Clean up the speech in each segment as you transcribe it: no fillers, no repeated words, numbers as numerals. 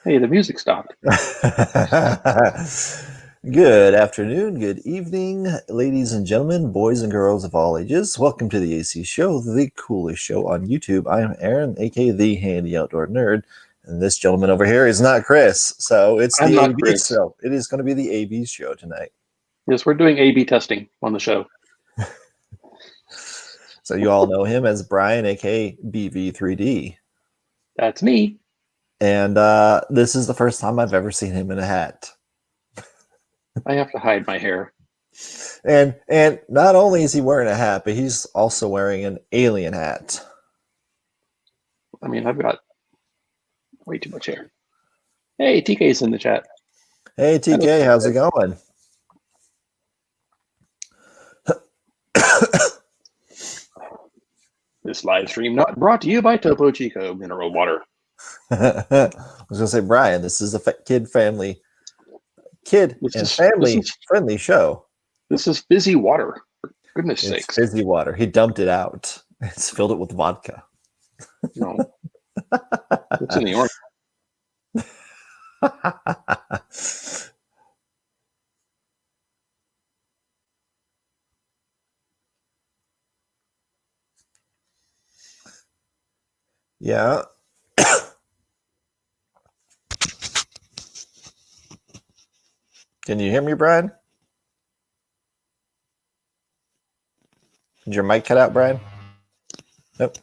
Hey, the music stopped. Good afternoon, good evening, ladies and gentlemen, boys and girls of all ages. Welcome to the AC Show, the coolest show on YouTube. I am Aaron, aka the Handy Outdoor Nerd, and this gentleman over here is not Chris. So it's I'm the not AB Chris. show. It is going to be the AB show tonight. Yes, we're doing A/B testing on the show. So you all know him as Brian, aka BV3D. That's me. And this is the first time I've ever seen him in a hat. I have to hide my hair. And not only is he wearing a hat, but he's also wearing an alien hat. I mean, I've got way too much hair. Hey, TK's in the chat. Hey TK, how's it going? This live stream not brought to you by Topo Chico Mineral Water. I was gonna say, Brian, this is a kid family friendly show. This is fizzy water. For goodness It's sakes. fizzy water. He dumped it out. It's filled it with vodka. No. What's in the orange? Yeah. Can you hear me, Brian? Did your mic cut out, Brian? Nope.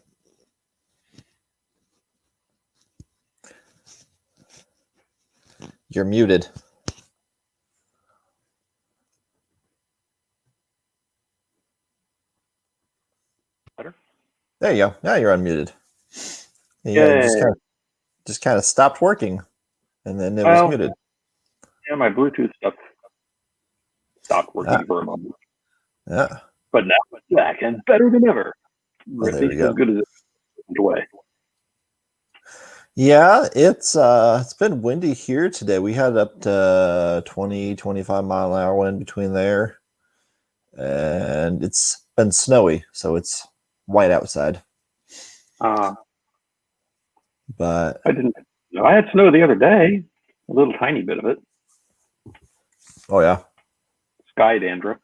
You're muted. Better? There you go. Now you're unmuted. Yeah, just kind of stopped working, and then it was muted. Yeah, my Bluetooth stuff stopped working for a moment. Yeah. But now it's back and better than ever. Oh, at least as good as it went away. Yeah, it's been windy here today. We had up to 20, 25 mile an hour wind between there. And it's been snowy, so it's white outside. But I didn't. I had snow the other day, a little tiny bit of it. Oh yeah, sky dandruff.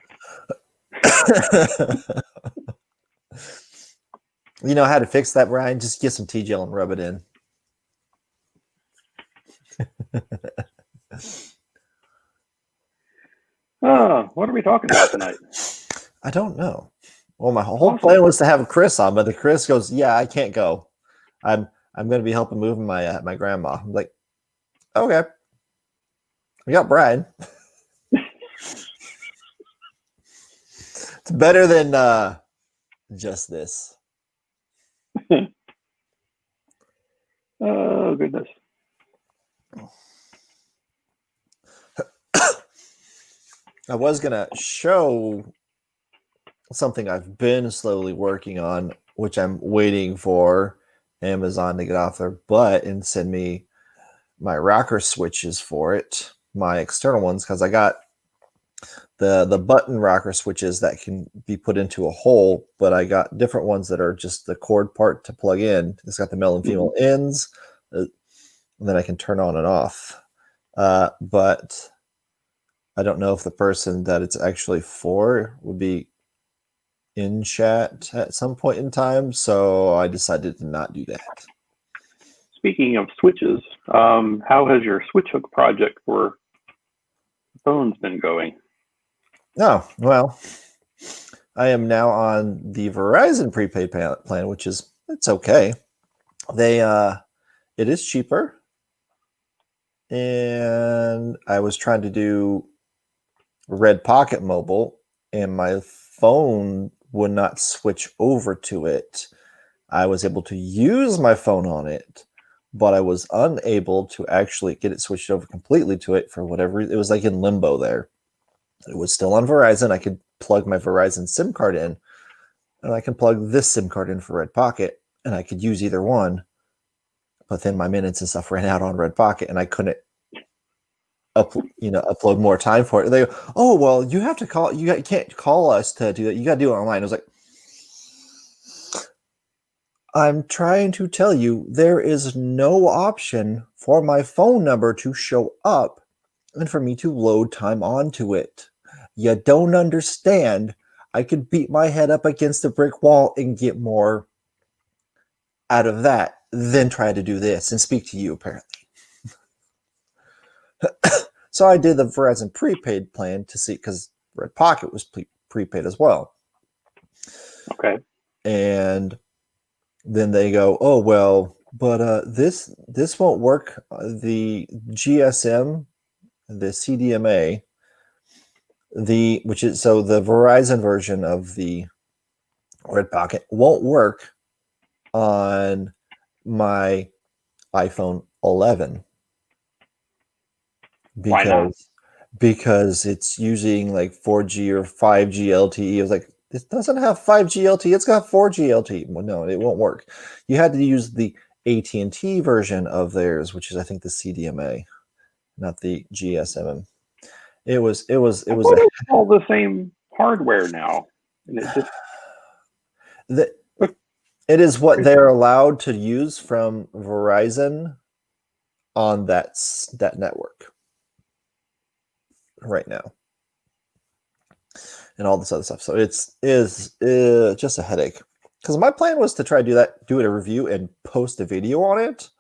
You know how to fix that, Brian? Just get some tea gel and rub it in. What are we talking about tonight? I don't know. Well, my whole plan was to have Chris on, but the Chris goes, "Yeah, I can't go. I'm going to be helping move my my grandma." I'm like, "Okay, we got Brian." It's better than just this. Oh goodness. I was going to show something I've been slowly working on, which I'm waiting for Amazon to get off their butt and send me my rocker switches for it, my external ones, because I got the button rocker switches that can be put into a hole, but I got different ones that are just the cord part to plug in. It's got the male and female ends, and then I can turn on and off. But I don't know if the person that it's actually for would be in chat at some point in time, so I decided to not do that. Speaking of switches, how has your switch hook project for phones been going? Oh, well, I am now on the Verizon prepaid plan, which is, it's okay. It is cheaper, and I was trying to do Red Pocket Mobile, and my phone would not switch over to it. I was able to use my phone on it, but I was unable to actually get it switched over completely to it for whatever reason. It was like in limbo there. It was still on Verizon. I could plug my Verizon SIM card in, and I can plug this SIM card in for Red Pocket, and I could use either one. But then my minutes and stuff ran out on Red Pocket, and I couldn't upload more time for it. They go, "Oh, well, you have to call. You can't call us to do that. You got to do it online." I was like, I'm trying to tell you, there is no option for my phone number to show up and for me to load time onto it. You don't understand. I could beat my head up against a brick wall and get more out of that than try to do this and speak to you, apparently. So I did the Verizon prepaid plan to see, because Red Pocket was prepaid as well. Okay. And then they go, oh, well, but this won't work. The GSM, the CDMA, which is so the Verizon version of the Red Pocket won't work on my iPhone 11 Why not? because it's using like 4G or 5G LTE. I was like, this doesn't have 5G LTE. It's got 4G LTE. Well, no, it won't work. You had to use the AT&T version of theirs, which is I think the CDMA, not the GSM. It was I thought it was all the same hardware now, and it just it is what they're allowed to use from Verizon on that network right now, and all this other stuff. So is just a headache, because my plan was to try to do a review and post a video on it,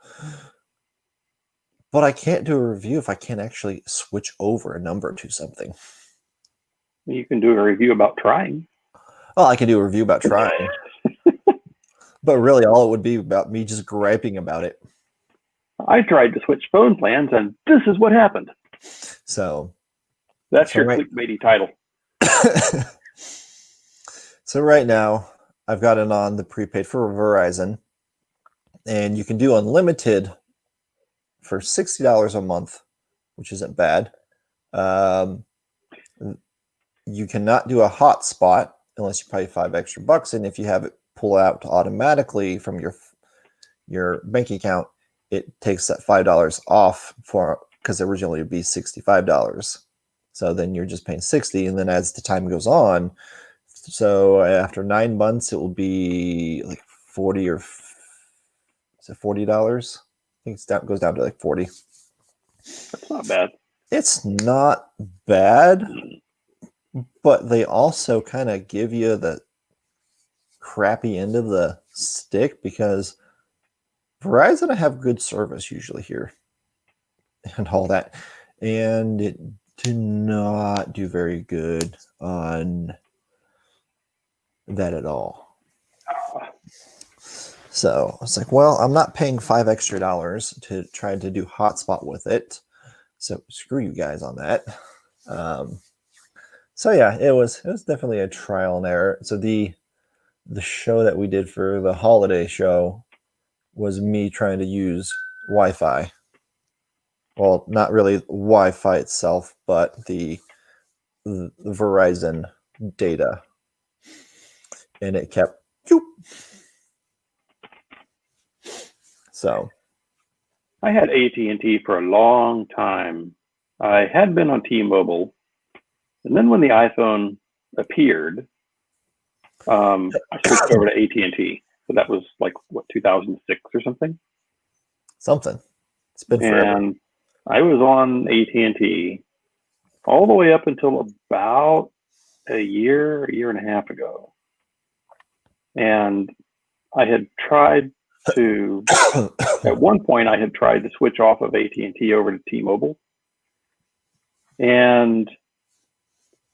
but I can't do a review if I can't actually switch over a number to something. You can do a review about trying. Well, I can do a review about trying, but really all it would be about me just griping about it. I tried to switch phone plans, and this is what happened. So that's your clickbaity title. So right now, I've got it on the prepaid for Verizon, and you can do unlimited for $60 a month, which isn't bad. You cannot do a hotspot unless you pay $5 extra, and if you have it pull out automatically from your bank account, it takes that $5 off because originally it'd be $65. So then you're just paying $60, and then as the time goes on, so after 9 months, it will be like $40 or is it $40? I think it goes down to like 40. That's not bad. It's not bad, but they also kind of give you the crappy end of the stick, because Verizon have good service usually here and all that, and it did not do very good on that at all. So I was like, well, I'm not paying $5 extra to try to do hotspot with it, so screw you guys on that. So yeah, it was definitely a trial and error. So the show that we did for the holiday show was me trying to use Wi-Fi. Well, not really Wi-Fi itself, but the Verizon data, and it kept whoop. So I had AT&T for a long time. I had been on T-Mobile, and then when the iPhone appeared, I switched over to AT&T. So that was like, what, 2006 or something? Something. It's been forever. And I was on AT&T all the way up until about a year and a half ago. And I had tried to, at one point, I had tried to switch off of AT&T over to T-Mobile. And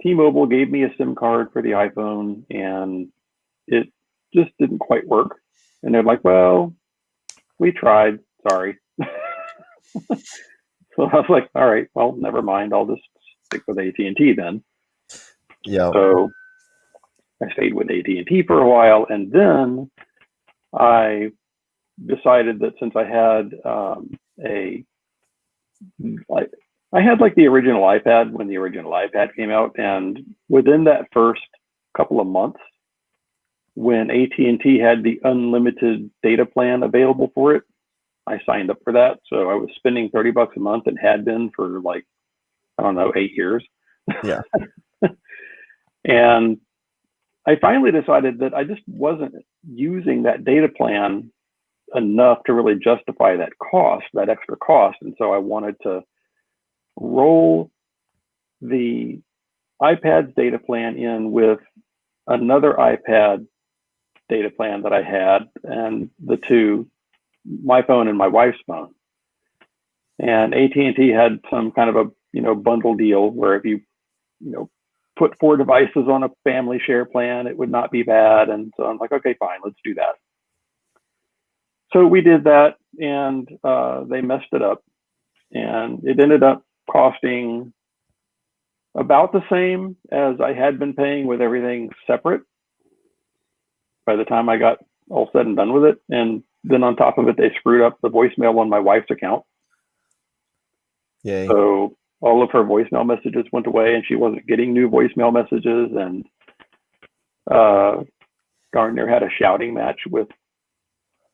T-Mobile gave me a SIM card for the iPhone, and it just didn't quite work. And they're like, well, we tried, sorry. So I was like, all right, well, never mind. I'll just stick with AT&T then. Yeah. So I stayed with AT&T for a while, and then I decided that since I had I had like the original iPad when the original iPad came out, and within that first couple of months, when AT&T had the unlimited data plan available for it, I signed up for that. So I was spending $30 a month and had been for like, I don't know, 8 years. Yeah. And I finally decided that I just wasn't using that data plan enough to really justify that cost, that extra cost. And so I wanted to roll the iPad's data plan in with another iPad data plan that I had, and the two, my phone and my wife's phone. And AT&T had some kind of a bundle deal where if you put 4 devices on a family share plan, it would not be bad. And so I'm like, okay, fine, let's do that. So we did that, and they messed it up, and it ended up costing about the same as I had been paying with everything separate by the time I got all said and done with it. And then on top of it, they screwed up the voicemail on my wife's account. Yay. So all of her voicemail messages went away, and she wasn't getting new voicemail messages. And Gardner had a shouting match with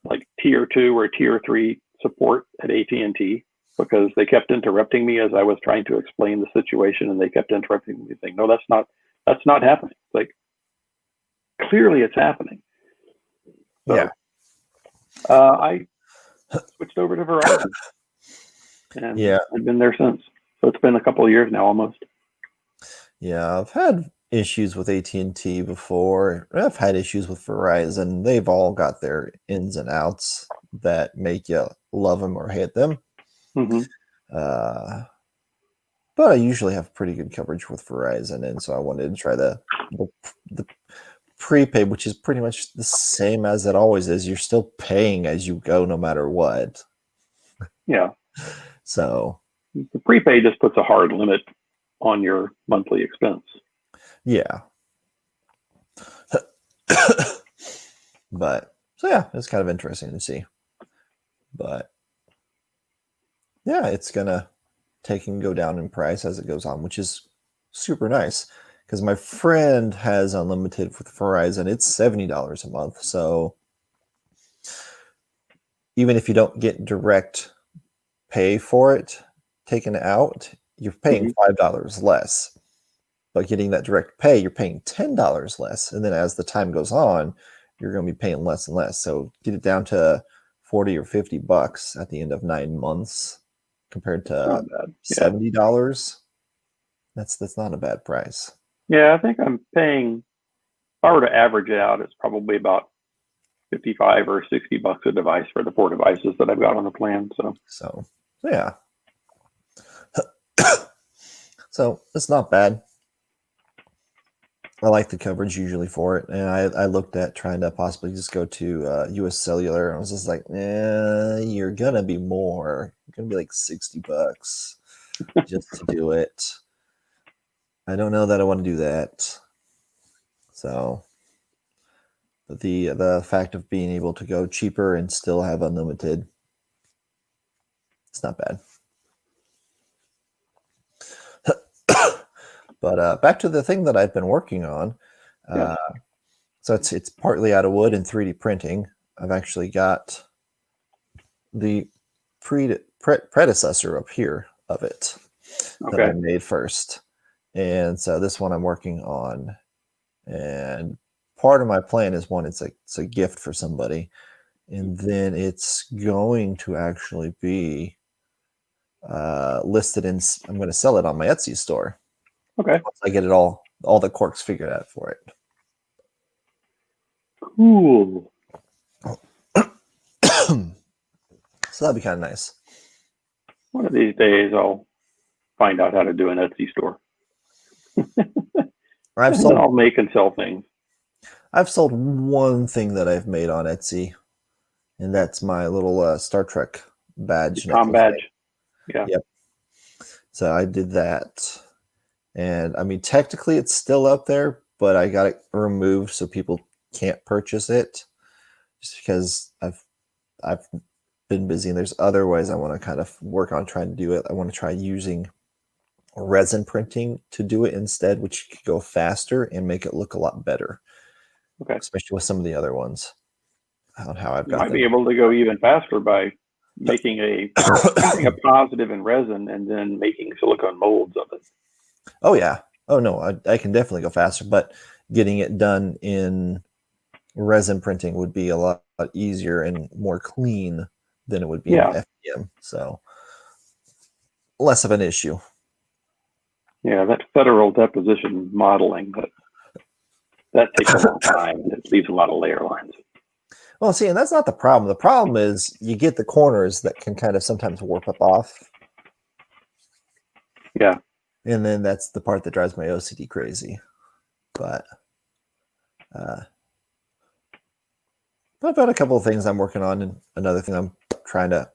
like tier 2 or tier 3 support at AT&T because they kept interrupting me as I was trying to explain the situation, and they kept interrupting me saying, no, that's not happening. Like, clearly it's happening. So, Yeah. I switched over to Verizon, and I've been there since. So it's been a couple of years now, almost. Yeah, I've had issues with AT&T before. I've had issues with Verizon. They've all got their ins and outs that make you love them or hate them. Mm-hmm. But I usually have pretty good coverage with Verizon, and so I wanted to try the prepaid, which is pretty much the same as it always is. You're still paying as you go, no matter what. Yeah. So the prepaid just puts a hard limit on your monthly expense. Yeah. But so yeah, it's kind of interesting to see. But yeah, it's gonna take and go down in price as it goes on, which is super nice. Because my friend has unlimited with Verizon. It's $70 a month. So even if you don't get direct pay for it taken out, you're paying $5 less. But getting that direct pay, you're paying $10 less. And then as the time goes on, you're going to be paying less and less. So get it down to 40 or 50 bucks at the end of 9 months compared to $70. That's not a bad price. Yeah, I think I'm paying, if I were to average it out, it's probably about 55 or 60 bucks a device for the 4 devices that I've got on the plan. So yeah. So it's not bad. I like the coverage usually for it, and I looked at trying to possibly just go to US Cellular, and I was just like, you're gonna be more. You're gonna be like 60 bucks just to do it. I don't know that I want to do that. So, but the fact of being able to go cheaper and still have unlimited, it's not bad. But back to the thing that I've been working on. So it's partly out of wood and 3D printing. I've actually got the predecessor up here of it that I made first. And so this one I'm working on. And part of my plan is it's a gift for somebody. And then it's going to actually be listed in, I'm going to sell it on my Etsy store. Okay. Once I get it all the quirks figured out for it. Cool. So that'd be kind of nice. One of these days, I'll find out how to do an Etsy store. I'll make and sell things. I've sold one thing that I've made on Etsy, and that's my little Star Trek badge. Tom badge. Yeah. Yep. So I did that. And I mean, technically it's still up there, but I got it removed so people can't purchase it just because I've been busy, and there's other ways I want to kind of work on trying to do it. I want to try using resin printing to do it instead, which could go faster and make it look a lot better. Okay. Especially with some of the other ones. On how I've got you might be able to go even faster by making a positive in resin and then making silicone molds of it. Oh yeah. Oh no, I can definitely go faster, but getting it done in resin printing would be a lot easier and more clean than it would be in Yeah. FDM. So less of an issue. Yeah, that federal deposition modeling, that takes a long time and it leaves a lot of layer lines. Well, see, and that's not the problem. The problem is you get the corners that can kind of sometimes warp up off. Yeah. And then that's the part that drives my OCD crazy. But I've got a couple of things I'm working on, and another thing I'm trying to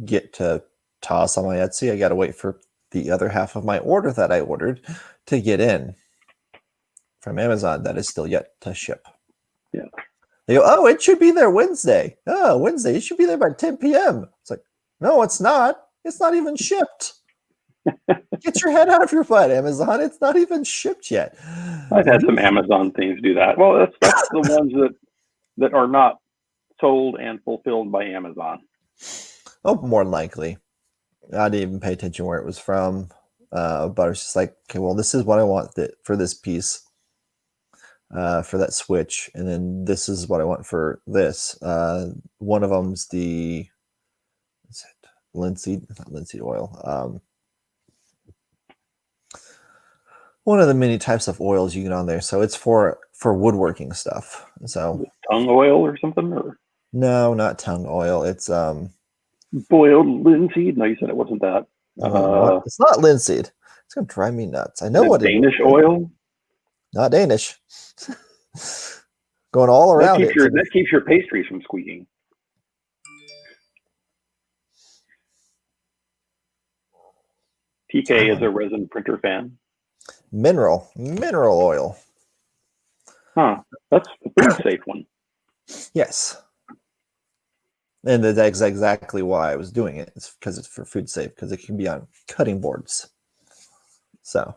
get to toss on my Etsy. I got to wait for the other half of my order that I ordered to get in from Amazon that is still yet to ship. Yeah. They go, oh, it should be there Wednesday. Oh, Wednesday, it should be there by 10 p.m. It's like, no, it's not. It's not even shipped. Get your head out of your butt, Amazon. It's not even shipped yet. I've had some Amazon things do that. Well, that's the ones that are not sold and fulfilled by Amazon. Oh, more than likely. I didn't even pay attention where it was from. But it's just like, okay, well, this is what I want for this piece, for that switch. And then this is what I want for this. One of them's the, what's it? Linseed, not linseed oil. One of the many types of oils you get on there. So it's for woodworking stuff. So Tongue oil or something? Or no, not tongue oil. It's boiled linseed? No, you said it wasn't that. no, it's not linseed. It's gonna drive me nuts. I know what Danish it is. oil? Not Danish. Going all around that keeps your pastries from squeaking. TK is a resin printer fan. Mineral oil. Huh. That's the food safe one. Yes. And that's exactly why I was doing it. It's because it's for food safe, because it can be on cutting boards. So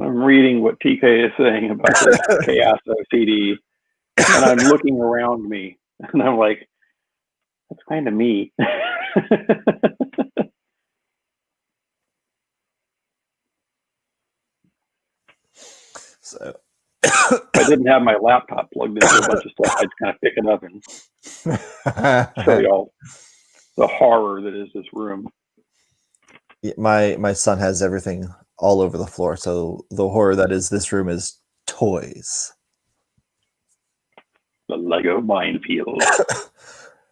I'm reading what TK is saying about this Chaos CD, and I'm looking around me, and I'm like, that's kind of me. so if I didn't have my laptop plugged into a bunch of stuff, I'd kind of pick it up and show y'all the horror that is this room. my son has everything all over the floor. So the horror that is this room is toys. The Lego minefield.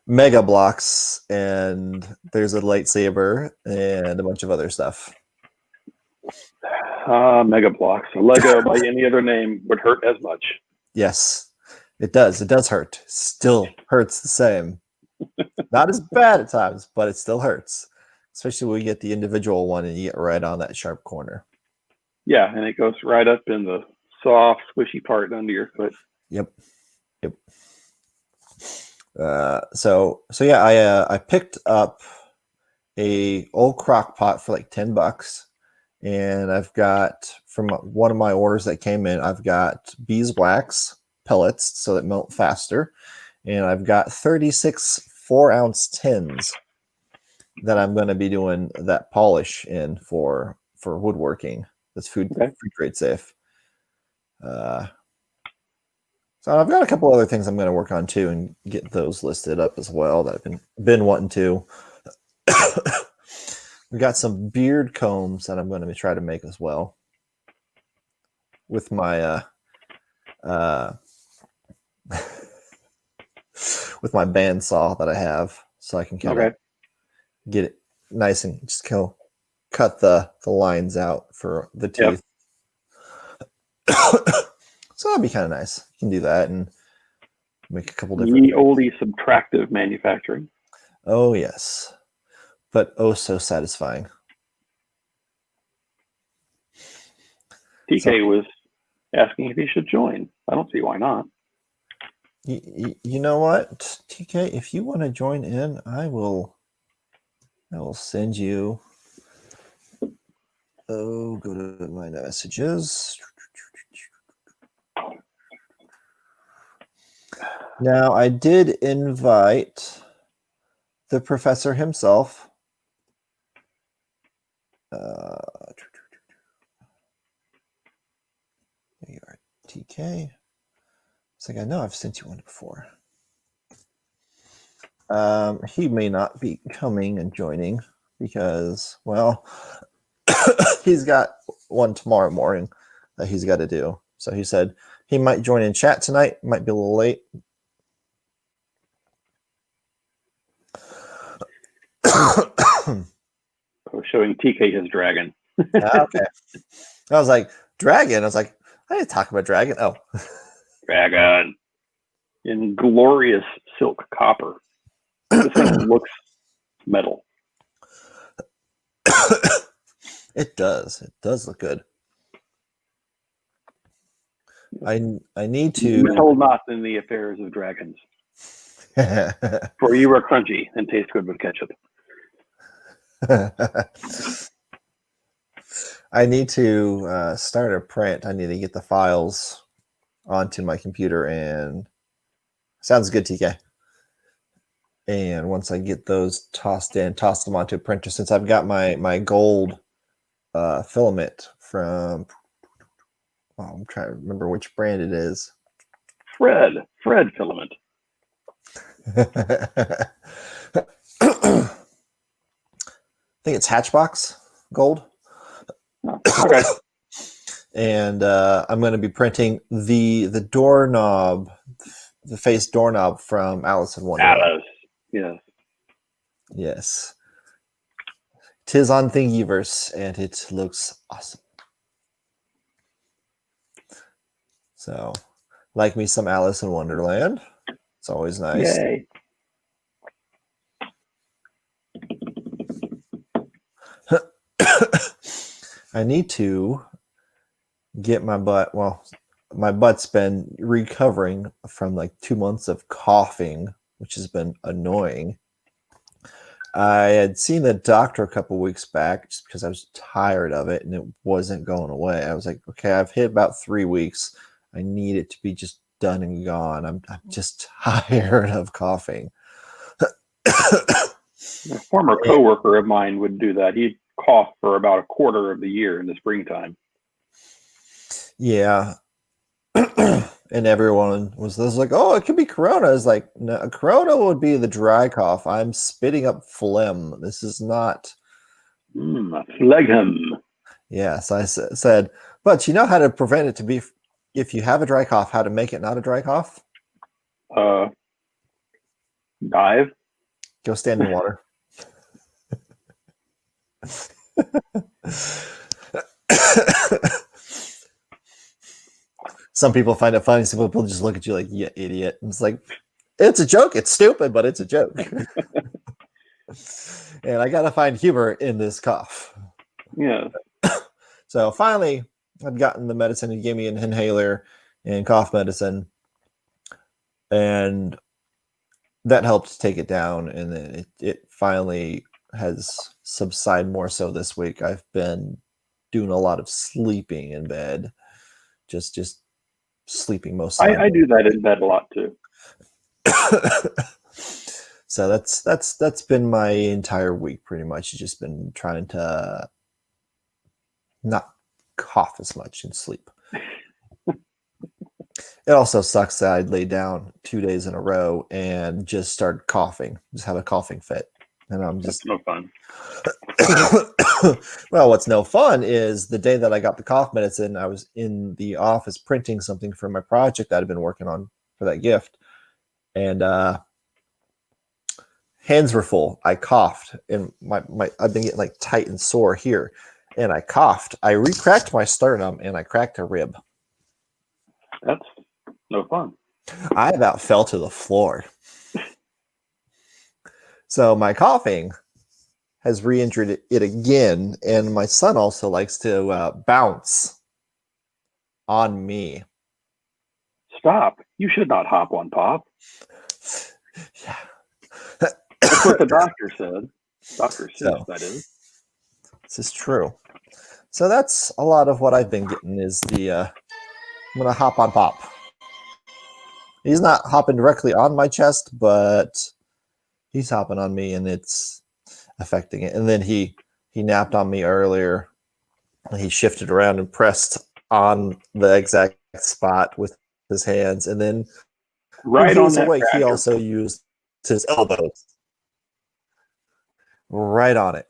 Mega blocks, and there's a lightsaber and a bunch of other stuff. Mega blocks. A Lego by any other name would hurt as much. Yes, it does. It does hurt. Still hurts the same. Not as bad at times, but it still hurts. Especially when you get the individual one and you get right on that sharp corner. Yeah, and it goes right up in the soft, squishy part under your foot. Yep. So yeah, I picked up a old crock pot for like $10, and I've got, from one of my orders that came in, I've got beeswax pellets so that melt faster, and I've got 36 4-ounce tins that I'm going to be doing that polish in for woodworking. That's food grade safe. So I've got a couple other things I'm going to work on too, and get those listed up as well that I've been wanting to. We got some beard combs that I'm going to try to make as well with my with my bandsaw that I have, so I can kind of get it nice and just cut the lines out for the teeth. So that'd be kind of nice. You can do that and make a couple different. Ye olde subtractive manufacturing. Oh yes, but oh so satisfying. TK was asking if he should join. I don't see why not. You know what, TK? If you want to join in, I will send you. Oh, go to my messages. Now, I did invite the professor himself. There you are, TK. It's like, I know I've sent you one before. He may not be coming and joining because, well, he's got one tomorrow morning that he's got to do. So he said he might join in chat tonight. Might be a little late. I was showing TK his dragon. Okay. I was like, dragon? I was like, I didn't talk about dragon. Oh. Dragon. In glorious silk copper. This thing looks metal. It does. It does look good. I need to Metal not in the affairs of dragons. For you are crunchy and taste good with ketchup. I need to start a print. I need to get the files onto my computer, and sounds good, TK. And once I get those tossed them onto a printer, since I've got my gold filament from, I'm trying to remember which brand it is. Fred filament. I think it's Hatchbox Gold. Oh, okay. And I'm going to be printing the doorknob, the face doorknob from Alice in Wonderland. Alice, yes. Yes. 'Tis on Thingiverse, and it looks awesome. So, like me some Alice in Wonderland. It's always nice. Yay. I need to get my butt. Well, my butt's been recovering from like 2 months of coughing, which has been annoying. I had seen the doctor a couple weeks back just because I was tired of it and it wasn't going away. I was like, okay, I've hit about 3 weeks. I need it to be just done and gone. I'm just tired of coughing. A former coworker of mine would do that. He'd cough for about a quarter of the year in the springtime. Yeah. And everyone was like, oh, it could be corona. It's like, no, corona would be the dry cough. I'm spitting up phlegm. This is not. Phlegm. Yes, I said, but you know how to prevent it to be, if you have a dry cough, how to make it not a dry cough? Dive. Go stand in water. Some people find it funny. Some people just look at you like, you idiot. And it's like, it's a joke. It's stupid, but it's a joke. And I got to find humor in this cough. Yeah. So finally, I've gotten the medicine. He gave me an inhaler and cough medicine. And that helped take it down. And then it finally has subsided more so this week. I've been doing a lot of sleeping in bed. Just sleeping most of the time. I do that in bed a lot too. So that's been my entire week pretty much. Just been trying to not cough as much and sleep. It also sucks that I laid down 2 days in a row and just started coughing. Just have a coughing fit. And I'm just That's no fun. Well, what's no fun is the day that I got the cough medicine, I was in the office printing something for my project that I'd been working on for that gift. And hands were full. I coughed and my I've been getting like tight and sore here. And I coughed. I re-cracked my sternum and I cracked a rib. That's no fun. I about fell to the floor. So my coughing has re-injured it again, and my son also likes to bounce on me. Stop. You should not hop on Pop. Yeah. That's what the doctor said. Dr. Seuss, that is. This is true. So that's a lot of what I've been getting is the I'm going to hop on Pop. He's not hopping directly on my chest, but he's hopping on me, and it's affecting it. And then he napped on me earlier. He shifted around and pressed on the exact spot with his hands, and then when Right he on was that awake, he fragile. also used his elbows. Right on it.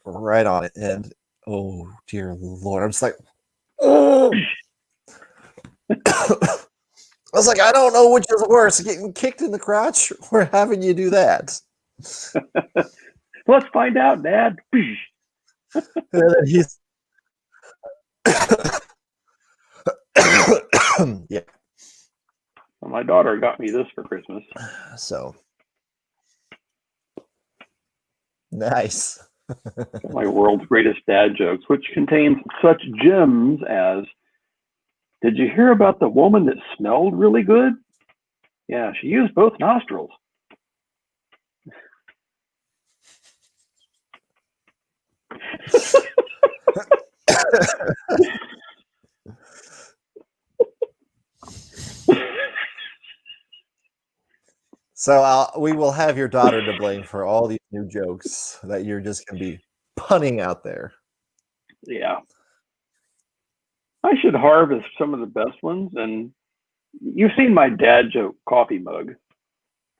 And oh dear Lord, I'm just like, oh. I was like, I don't know which is worse, getting kicked in the crotch or having you do that. Let's find out, Dad. And then he's yeah. Well, my daughter got me this for Christmas. So nice. My world's greatest dad jokes, which contains such gems as, did you hear about the woman that smelled really good? Yeah, she used both nostrils. So we will have your daughter to blame for all these new jokes that you're just going to be punning out there. Yeah. I should harvest some of the best ones. And you've seen my dad joke coffee mug.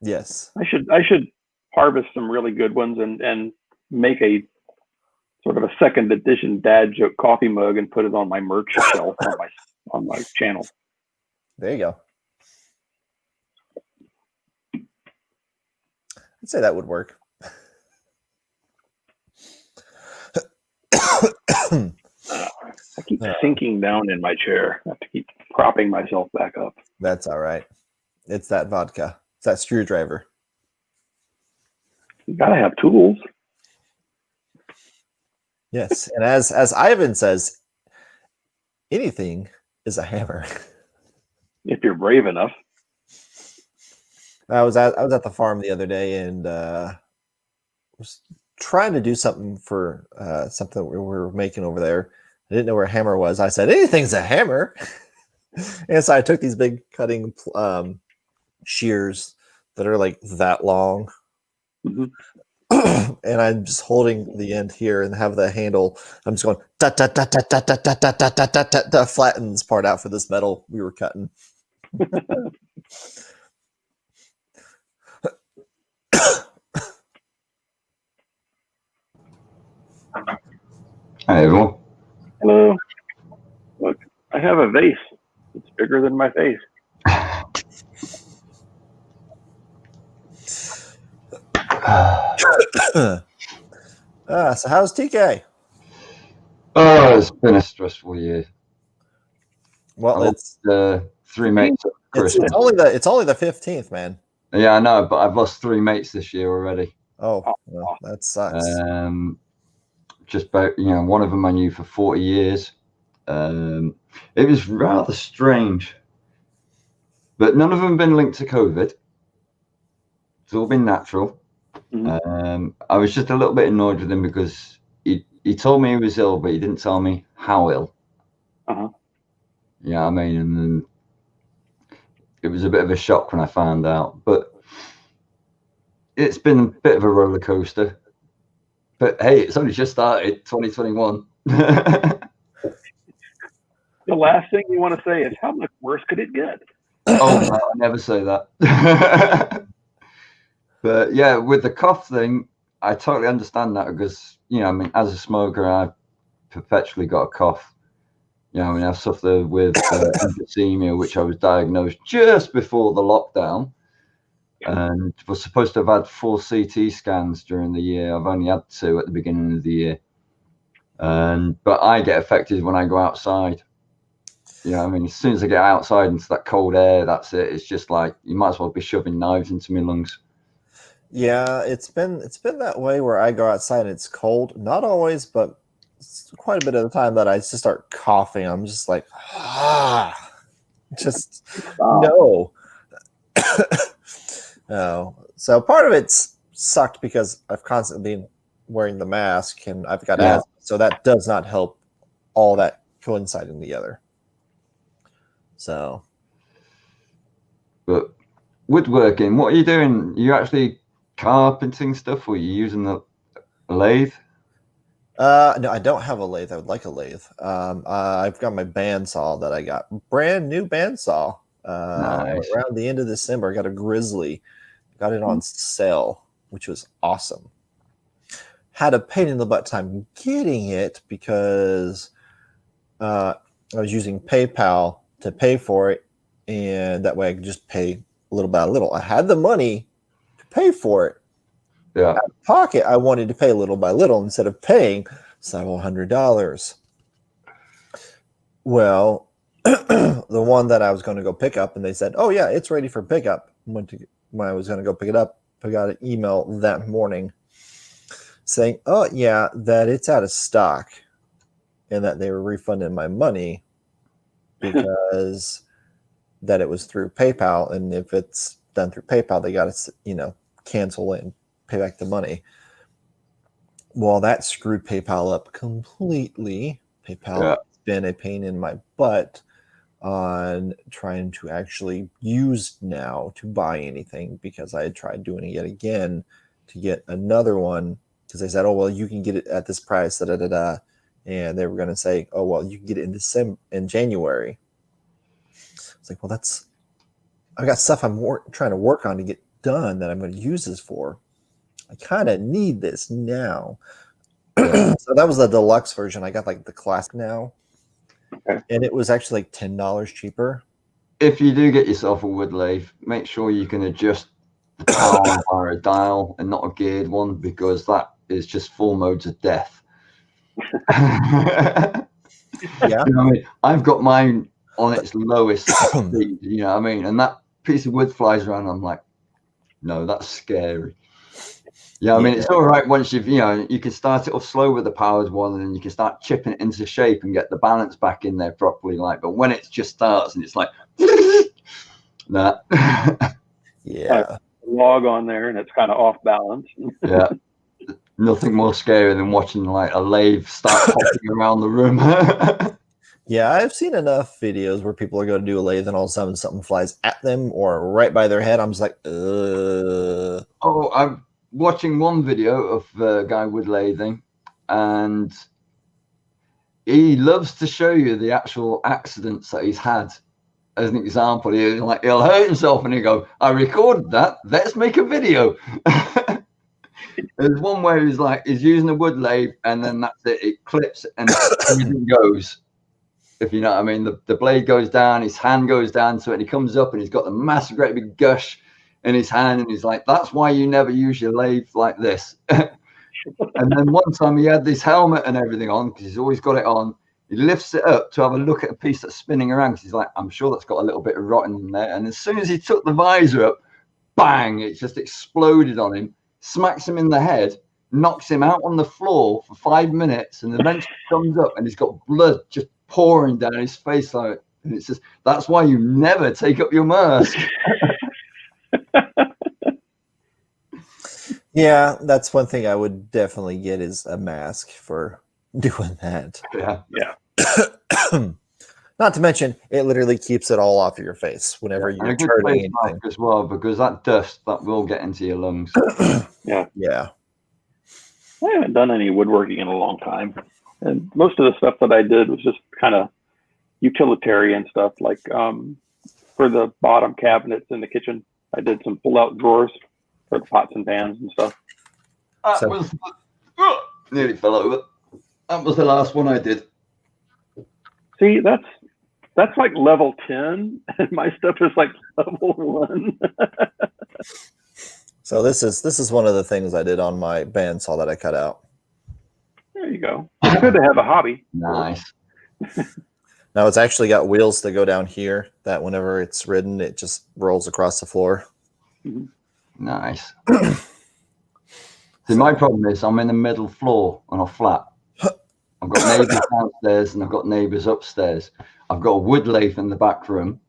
Yes. I should harvest some really good ones and make a sort of a second edition dad joke coffee mug and put it on my merch shelf on my channel. There you go. I'd say that would work. I keep sinking down in my chair. I have to keep propping myself back up. That's all right. It's that vodka. It's that screwdriver. You gotta have tools. Yes, and as Ivan says, anything is a hammer. If you're brave enough. I was at the farm the other day and was trying to do something for something we were making over there. I didn't know where a hammer was. I said, anything's a hammer. And so I took these big cutting shears that are like that long. Mm-hmm. And I'm just holding the end here and have the handle. I'm just going to flatten this part out for this metal we were cutting. Hi, everyone. Hello. Look, I have a vase. It's bigger than my face. So how's TK? Oh, it's been a stressful year. Well, it's 3 mates at Christmas. It's only the 15th, man. Yeah, I know, but I've lost 3 mates this year already. Oh, well, that sucks. Just about, one of them I knew for 40 years. It was rather strange, but none of them been linked to COVID. It's all been natural. Mm-hmm. I was just a little bit annoyed with him because he told me he was ill, but he didn't tell me how ill. Uh-huh. Yeah, I mean, and then it was a bit of a shock when I found out. But it's been a bit of a roller coaster. But hey, it's only just started, 2021. The last thing you want to say is, how much worse could it get? Oh, no, I never say that. But yeah, with the cough thing, I totally understand that because, I mean, as a smoker, I've perpetually got a cough. I mean, I've suffered with emphysema, which I was diagnosed just before the lockdown, and was supposed to have had 4 CT scans during the year. I've only had 2 at the beginning of the year. But I get affected when I go outside. I mean, as soon as I get outside into that cold air, that's it. It's just like, you might as well be shoving knives into my lungs. Yeah, it's been that way where I go outside and it's cold. Not always, but quite a bit of the time that I just start coughing. I'm just like, just no. No. So part of it's sucked because I've constantly been wearing the mask and I've got asthma, so that does not help all that coinciding together. So, but woodworking, what are you doing? Are you actually carpenting stuff, or are you using the lathe? No, I don't have a lathe. I would like a lathe. I've got my bandsaw that I got, brand new bandsaw. Nice. Around the end of December, I got a Grizzly. Got it on sale, which was awesome. Had a pain in the butt time getting it because I was using PayPal to pay for it, and that way I could just pay little by little. I had the money to pay for it. Yeah. Out of pocket, I wanted to pay little by little instead of paying several $100s. Well, the one that I was going to go pick up, and they said, "Oh yeah, it's ready for pickup." When I was going to go pick it up, I got an email that morning saying, "Oh yeah, that it's out of stock," and that they were refunding my money because that it was through PayPal, and if it's done through PayPal, they got to cancel it and pay back the money. Well, that screwed PayPal up completely. PayPal has been a pain in my butt on trying to actually use now to buy anything, because I had tried doing it yet again to get another one, because they said, "Oh well, you can get it at this price," and they were going to say, "Oh well, you can get it in January." It's like, well, I've got stuff I'm trying to work on to get done that I'm going to use this for. I kind of need this now. So that was the deluxe version. I got like the classic now. Okay. And it was actually like $10 cheaper. If you do get yourself a wood lathe, make sure you can adjust the power via a dial and not a geared one, because that is just 4 modes of death. Yeah. You know what I mean? I've got mine on its lowest speed, you know what I mean? And that piece of wood flies around, I'm like, no, that's scary. Yeah, I mean, it's all right once you can start it off slow with the powered one, and then you can start chipping it into shape and get the balance back in there properly. But when it just starts and it's like, nah. Yeah. Log on there and it's kind of off balance. Yeah. Nothing more scary than watching like a lathe start hopping around the room. Yeah, I've seen enough videos where people are going to do a lathe and all of a sudden something flies at them or right by their head. I'm just like, Oh, I'm watching one video of a guy wood lathing, and he loves to show you the actual accidents that he's had. As an example, he'll hurt himself and he'll go, "I recorded that. Let's make a video." There's one where he's using a wood lathe, and then that's it. It clips and everything goes. If you know what I mean, the blade goes down, his hand goes down to it, and he comes up and he's got the massive, great big gush in his hand, and he's like, "That's why you never use your lathe like this." And then one time he had this helmet and everything on, because he's always got it on. He lifts it up to have a look at a piece that's spinning around, because he's like, "I'm sure that's got a little bit of rotten in there." And as soon as he took the visor up, bang, it just exploded on him, smacks him in the head, knocks him out on the floor for 5 minutes, and eventually comes up and he's got blood just pouring down his face. And it says, "That's why you never take up your mask." yeah, that's one thing I would definitely get is a mask for doing that. Yeah. Not to mention, it literally keeps it all off of your face whenever you're turning anything as well, because that dust that will get into your lungs. Yeah. I haven't done any woodworking in a long time, and most of the stuff that I did was just kind of utilitarian stuff, like for the bottom cabinets in the kitchen. I did some pull-out drawers for the pots and pans and stuff. Nearly fell over. That was the last one I did. See, that's like level 10, and my stuff is like level 1. So this is one of the things I did on my bandsaw that I cut out. There you go. It's good to have a hobby. Nice. Now it's actually got wheels that go down here that whenever it's ridden, it just rolls across the floor. Nice. See, my problem is I'm in the middle floor on a flat. I've got neighbours downstairs and I've got neighbours upstairs. I've got a wood lathe in the back room.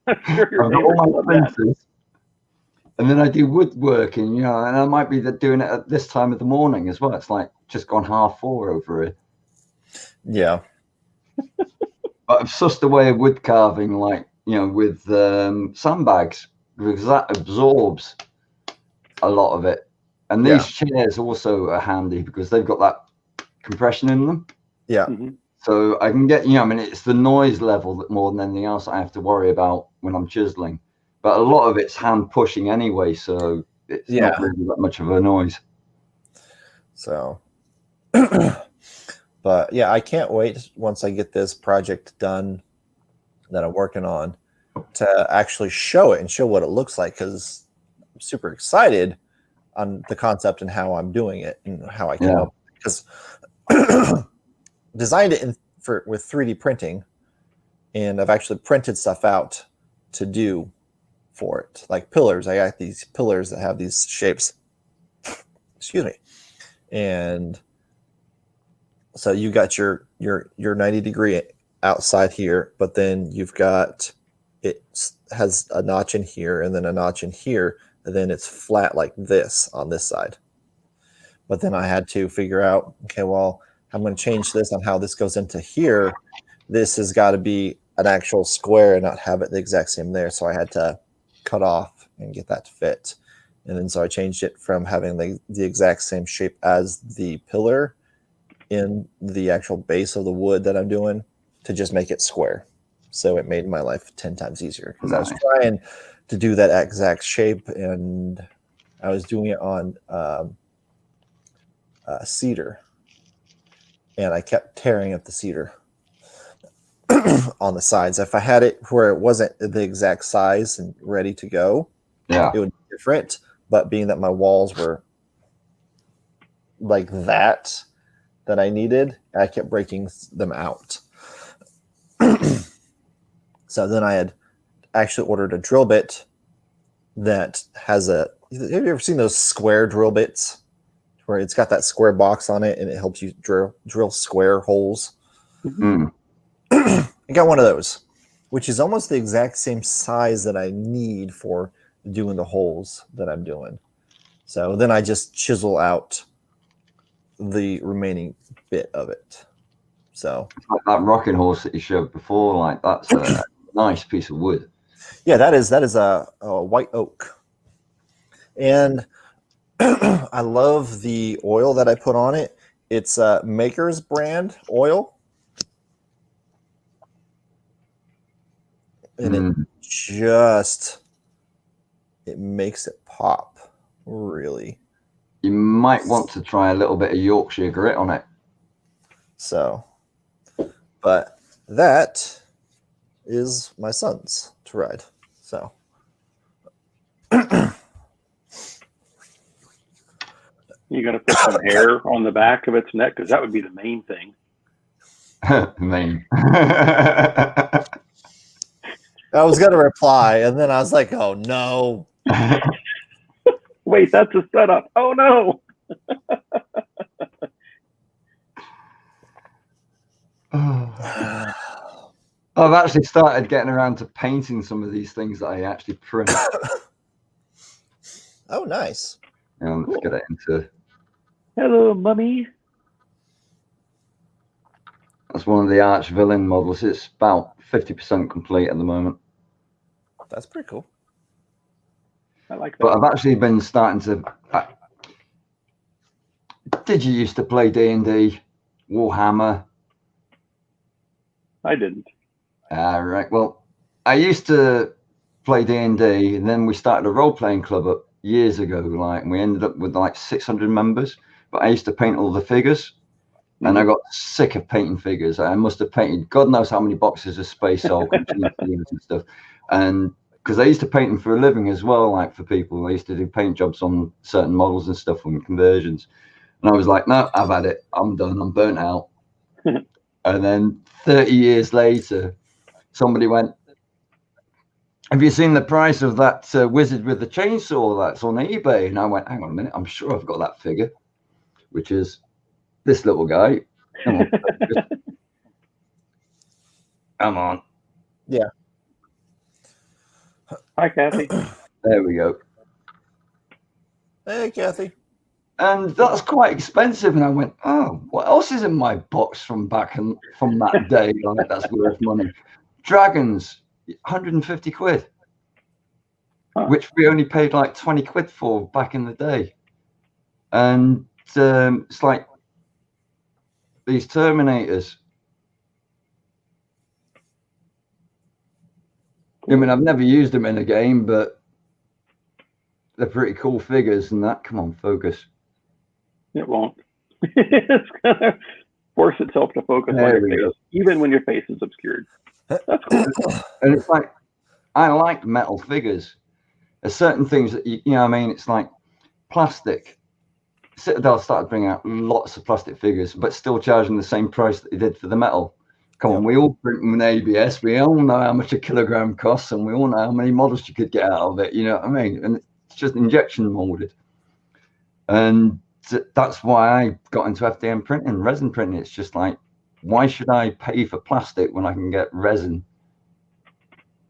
I've got all my printers. And then I do woodworking, and I might be doing it at this time of the morning as well. It's like just gone 4:30 over here. Yeah. But I've sussed away wood carving, with sandbags. because that absorbs a lot of it. And these chairs also are handy because they've got that compression in them. Yeah. Mm-hmm. So I can get, I mean, it's the noise level that more than anything else I have to worry about when I'm chiseling. But a lot of it's hand pushing anyway, so it's not really that much of a noise. So, but yeah, I can't wait once I get this project done that I'm working on to actually show it and show what it looks like, because I'm super excited on the concept and how I'm doing it and how I came up, because designed it with 3D printing, and I've actually printed stuff out to do for it, like pillars. I got these pillars that have these shapes. Excuse me. And so you got your 90-degree outside here, but then you've got, it has a notch in here and then a notch in here, and then it's flat like this on this side. But then I had to figure out, okay, well, I'm going to change this on how this goes into here. This has got to be an actual square and not have it the exact same there. So I had to cut off and get that to fit. And then so I changed it from having the exact same shape as the pillar in the actual base of the wood that I'm doing to just make it square. So it made my life 10 times easier, because I was trying to do that exact shape, and I was doing it on cedar, and I kept tearing up the cedar on the sides. If I had it where it wasn't the exact size and ready to go, it would be different. But being that my walls were like that I needed, I kept breaking them out. So then I had actually ordered a drill bit that has have you ever seen those square drill bits where it's got that square box on it and it helps you drill square holes? Mm. I got one of those, which is almost the exact same size that I need for doing the holes that I'm doing. So then I just chisel out the remaining bit of it. So like that rocking horse that you showed before, like that's a nice piece of wood. Yeah, that is a white oak, and I love the oil that I put on it. It's a Maker's brand oil, and it makes it pop, really. You might want to try a little bit of Yorkshire grit on it. So, but that is my son's to ride. So. You got to put some hair on the back of its neck, because that would be the main thing. Main. I was going to reply, and then I was like, oh, no. Wait, that's a setup. Oh, no. I've actually started getting around to painting some of these things that I actually print. Oh, nice. Yeah, let's get it into. Hello, mummy. That's one of the arch villain models. It's about 50% complete at the moment. That's pretty cool. I like that. But I've actually been starting to. Did you used to play D&D, Warhammer? I didn't. Right. Well, I used to play D&D, and then we started a role-playing club up years ago. Like, and we ended up with like 600 members. But I used to paint all the figures, and I got sick of painting figures. I must have painted God knows how many boxes of Space Hulk and stuff. And because I used to paint them for a living as well, like for people. I used to do paint jobs on certain models and stuff and conversions. And I was like, no, I've had it. I'm done. I'm burnt out. And then 30 years later, somebody went, have you seen the price of that wizard with the chainsaw that's on eBay? And I went, hang on a minute. I'm sure I've got that figure, which is this little guy. Come on. Come on. Yeah. Hi, Kathy. There we go. Hey, Kathy. And that's quite expensive. And I went, oh, what else is in my box from that day? Like, that's worth money. Dragons, 150 quid. which we only paid like 20 quid for back in the day. And it's like these Terminators. I mean, I've never used them in a game, but they're pretty cool figures and that. Come on, focus. It won't. It's gonna force itself to focus on your face, even when your face is obscured. That's cool. And it's like, I like metal figures. There's certain things that you know what I mean. It's like plastic. Citadel started bringing out lots of plastic figures, but still charging the same price that they did for the metal. Come on, we all print them in ABS. We all know how much a kilogram costs, and we all know how many models you could get out of it. You know what I mean? And it's just injection molded. And that's why I got into FDM printing, resin printing. It's just like, why should I pay for plastic when I can get resin?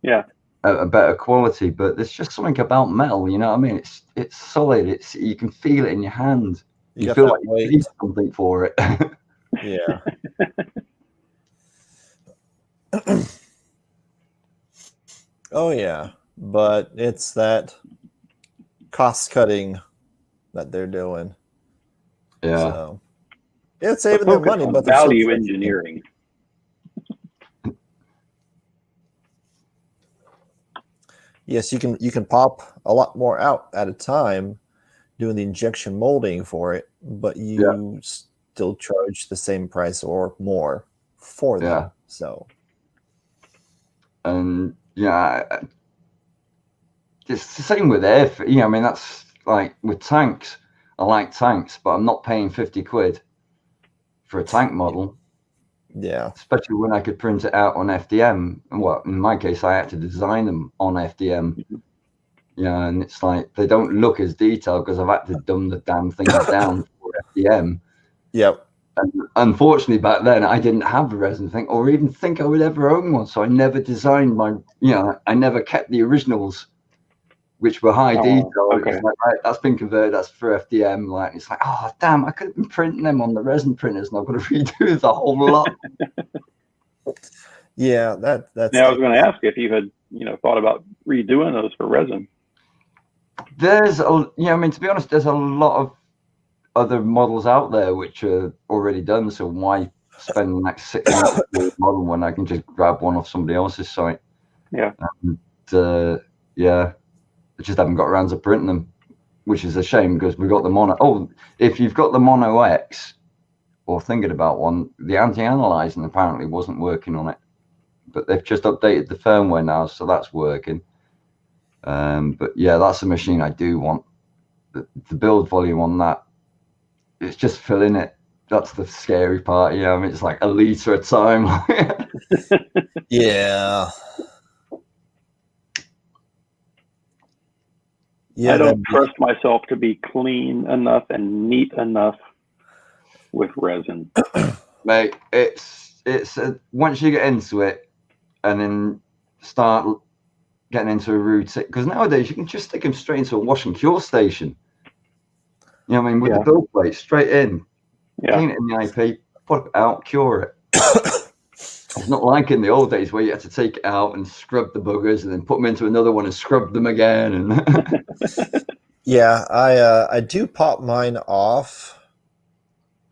Yeah. A better quality, but there's just something about metal, you know what I mean? It's solid. You can feel it in your hand. You feel like you need something for it. Yeah. Oh yeah, but it's that cost cutting that they're doing. Yeah. So it's saving them money, but value engineering. Yes, you can pop a lot more out at a time doing the injection molding for it, but you still charge the same price or more for them. Yeah. So, and it's the same with air. You know, I mean, that's like with tanks. I like tanks, but I'm not paying 50 quid for a tank model. Yeah. Especially when I could print it out on FDM. And well, in my case, I had to design them on FDM. Yeah, and it's like they don't look as detailed because I've had to dumb the damn things down for FDM. Yep. And unfortunately, back then I didn't have a resin thing, or even think I would ever own one. So I never designed my, I never kept the originals, which were high detail. Okay. It's like, right, that's been converted. That's for FDM. Like, it's like, oh damn, I could have been printing them on the resin printers, and I've got to redo the whole lot. Yeah, that's. Now I was going to ask if you had, thought about redoing those for resin. There's I mean, to be honest, there's a lot of other models out there which are already done. So why spend like 6 months on a model when I can just grab one off somebody else's site? Yeah. And I just haven't got around to printing them, which is a shame because we got the mono. Oh, if you've got the Mono X or thinking about one, the anti-analyzing apparently wasn't working on it, but they've just updated the firmware now, so that's working. But yeah, that's a machine I do want. The build volume on that, it's just filling it. That's the scary part. I mean, it's like a liter at a time. Yeah. I don't trust myself to be clean enough and neat enough with resin. Mate, it's once you get into it and then start getting into a routine, because nowadays you can just stick them straight into a wash and cure station. You know what I mean? With the build plate straight in, clean it in the IP, put it out, cure it. It's not like in the old days where you had to take it out and scrub the boogers and then put them into another one and scrub them again. And yeah, I do pop mine off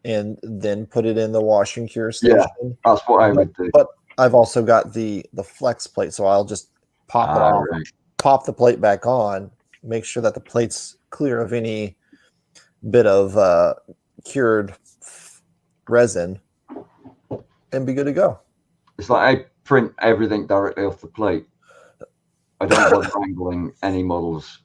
and then put it in the wash and cure station. Yeah, that's what I would do. But I've also got the flex plate, so I'll just pop it off, pop the plate back on, make sure that the plate's clear of any bit of cured resin, and be good to go. It's like I print everything directly off the plate. I don't bother angling any models.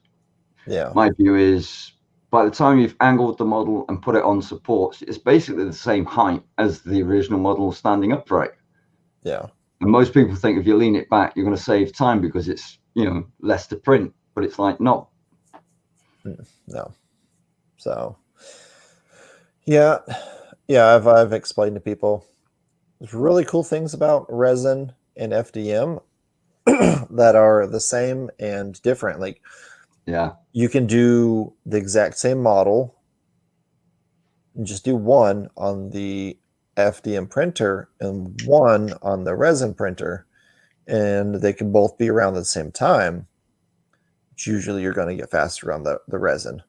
Yeah. My view is by the time you've angled the model and put it on supports, it's basically the same height as the original model standing upright. Yeah. And most people think if you lean it back, you're going to save time because it's, less to print. But it's like, not. No. So, yeah. I've explained to people there's really cool things about resin and FDM that are the same and different. Like, you can do the exact same model and just do one on the FDM printer and one on the resin printer, and they can both be around at the same time. usually you're going to get faster on the resin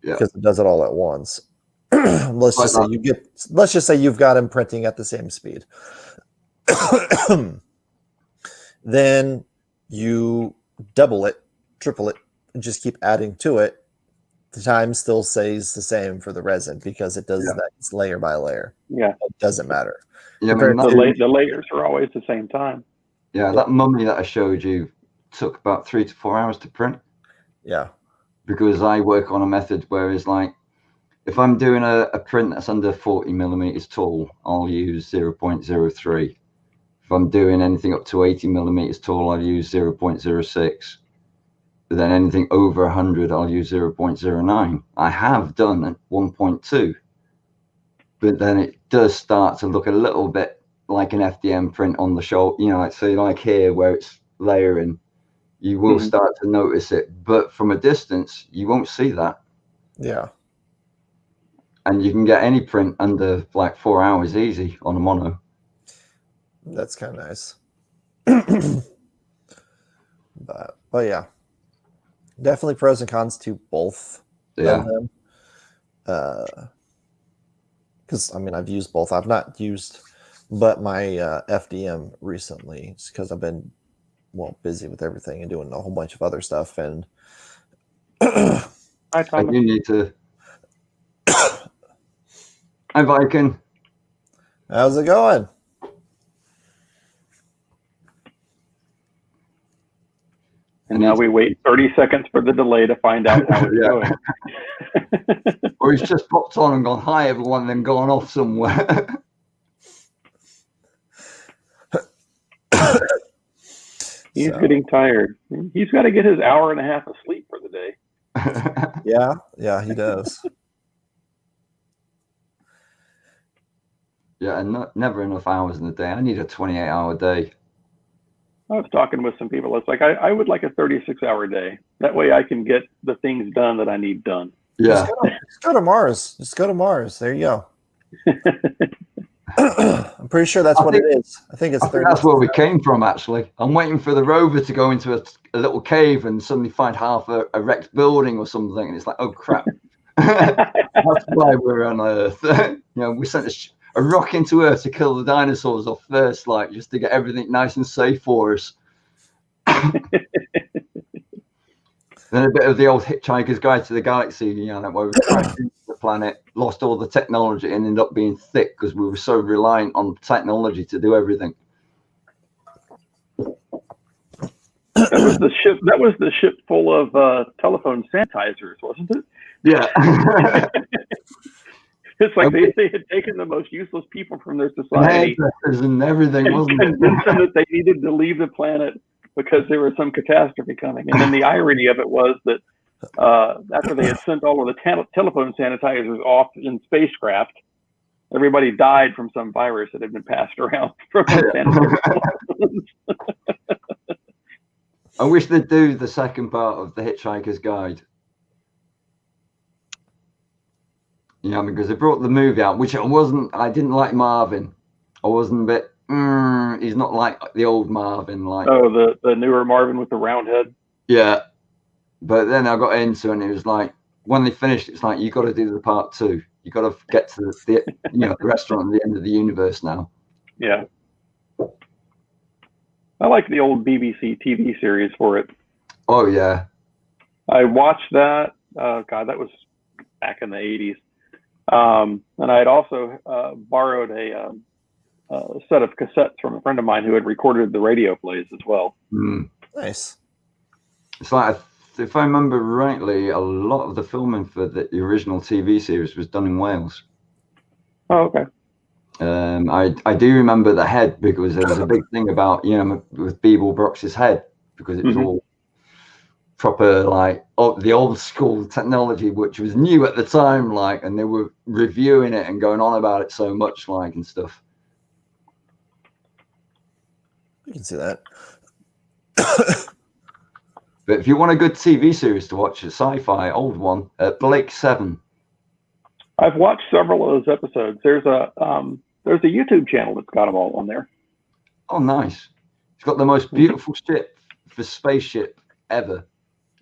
Yeah. because it does it all at once. let's just say you've got them printing at the same speed. Then you double it, triple it, and just keep adding to it. The time still stays the same for the resin because it does that. It's layer by layer. Yeah, it doesn't matter. Yeah, I mean, the layers are always the same time. Yeah, that mummy that I showed you took about 3 to 4 hours to print. Yeah, because I work on a method where it's like, if I'm doing a print that's under 40 millimeters tall, I'll use 0.03. If I'm doing anything up to 80 millimeters tall, I'll use 0.06. But then anything over 100, I'll use 0.09. I have done at 1.2, but then it does start to look a little bit like an FDM print on the shoulder. You know, like say like here where it's layering, you will start to notice it, but from a distance, you won't see that. Yeah. And you can get any print under like 4 hours easy on a mono. That's kind of nice. but yeah, definitely pros and cons to both of them. Because I mean, I've used both. I've not used but my FDM recently because I've been busy with everything and doing a whole bunch of other stuff. And Hi, Thomas. You need to. Hi, Viking. How's it going? And now we wait 30 seconds for the delay to find out how it's going. Or he's just popped on and gone, hi, everyone, and then gone off somewhere. He's getting tired. He's got to get his hour and a half of sleep for the day. Yeah, he does. Yeah, and never enough hours in the day. I need a 28-hour day. I was talking with some people. It's like, I would like a 36-hour day. That way I can get the things done that I need done. Yeah. Just go to Mars. Just go to Mars. There you go. I'm pretty sure that's what it is. I think that's where we came from, actually. I'm waiting for the rover to go into a little cave and suddenly find half a wrecked building or something. And it's like, oh, crap. That's why we're on Earth. We sent a rock into Earth to kill the dinosaurs off first, like just to get everything nice and safe for us. Then a bit of the old Hitchhiker's Guide to the Galaxy, that where we crashed into the planet, lost all the technology, and ended up being thick because we were so reliant on technology to do everything. That was the ship full of telephone sanitizers, wasn't it? Yeah. It's like they had taken the most useless people from their society and everything, and convinced them that they needed to leave the planet because there was some catastrophe coming. And then the irony of it was that after they had sent all of the telephone sanitizers off in spacecraft, everybody died from some virus that had been passed around from the sanitizers. I wish they'd do the second part of the Hitchhiker's Guide. Because they brought the movie out, which I didn't like Marvin. I wasn't a bit, he's not like the old Marvin. The newer Marvin with the round head? Yeah. But then I got into it and it was like, when they finished, it's like, you got to do the part 2. You got to get to the restaurant at the end of the universe now. Yeah. I like the old BBC TV series for it. Oh, yeah. I watched that. God, that was back in the 80s. And I had also borrowed a set of cassettes from a friend of mine who had recorded the radio plays as well. Nice. It's like, if I remember rightly, a lot of the filming for the original TV series was done in Wales. Oh, okay. I do remember the head because there was a big thing about, with Beeble Brox's head, because it was all proper, like the old school technology, which was new at the time, like, and they were reviewing it and going on about it so much, like, and stuff. You can see that. But if you want a good TV series to watch, a sci-fi old one, Blake 7. I've watched several of those episodes. There's a YouTube channel that's got them all on there. Oh, nice. It's got the most beautiful ship for spaceship ever.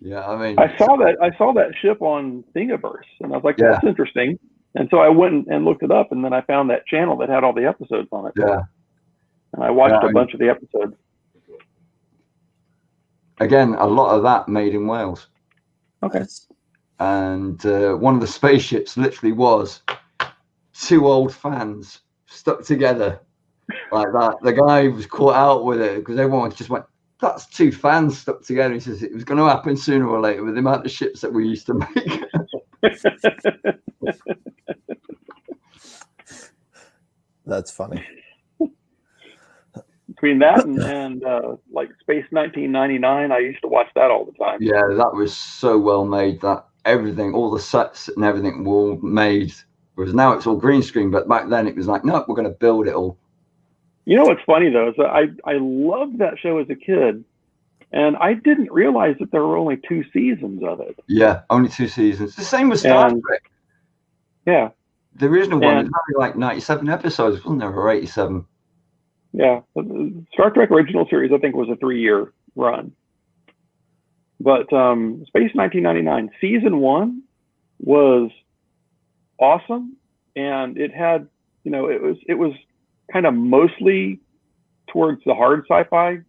Yeah, I mean, I saw that ship on Thingiverse, and I was like, yeah, that's interesting. And so I went and looked it up, and then I found that channel that had all the episodes on it. yeah. And I watched Yeah, a bunch of the episodes. Again, a lot of that made in Wales. Okay. Nice. And one of the spaceships literally was 2 old fans stuck together like that. The guy was caught out with it because everyone just went, that's 2 fans stuck together. He says it was going to happen sooner or later with the amount of ships that we used to make. That's funny. Between that and like Space 1999, I used to watch that all the time. Yeah, that was so well made that everything, all the sets and everything were all made. Whereas now it's all green screen, but back then it was like, no, we're going to build it all. You know what's funny though is that I loved that show as a kid, and I didn't realize that there were only 2 seasons of it. Yeah, only 2 seasons. The same with Star Trek. Yeah. The original one was only like 97 episodes, wasn't there, or 87? Yeah, the Star Trek original series I think was a 3-year run, but Space 1999 season 1 was awesome, and it had, you know, it was kind of mostly towards the hard sci-fi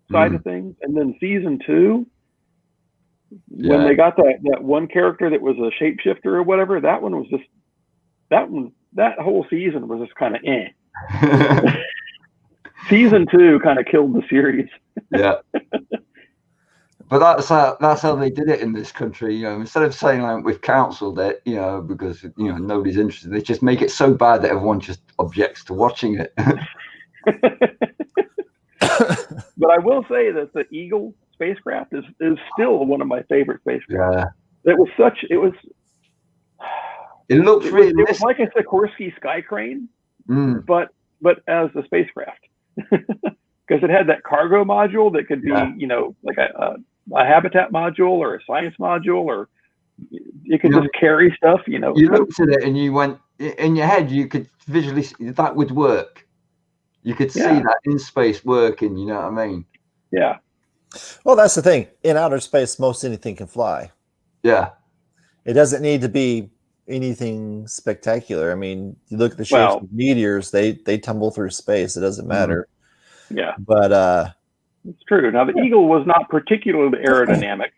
side of things, and then season 2, when they got that one character that was a shapeshifter or whatever, that one was just that whole season was just kind of eh. Season 2 kind of killed the series. Yeah. But that's how they did it in this country. You know, instead of saying like we've cancelled it, you know, because you know nobody's interested, they just make it so bad that everyone just objects to watching it. But I will say that the Eagle spacecraft is still one of my favorite spacecraft. Yeah. It looks really. It was like a Sikorsky sky crane, but as a spacecraft, because it had that cargo module that could be, you know, like a habitat module or a science module, or it could just carry stuff. You know, you looked at it and you went in your head. You could visually see that would work. You could see that in space working. You know what I mean? Yeah. Well, that's the thing. In outer space, most anything can fly. Yeah. It doesn't need to be anything spectacular. I mean, you look at the shapes of meteors, they tumble through space. It doesn't matter. Yeah. But it's true. Now the Eagle was not particularly aerodynamic,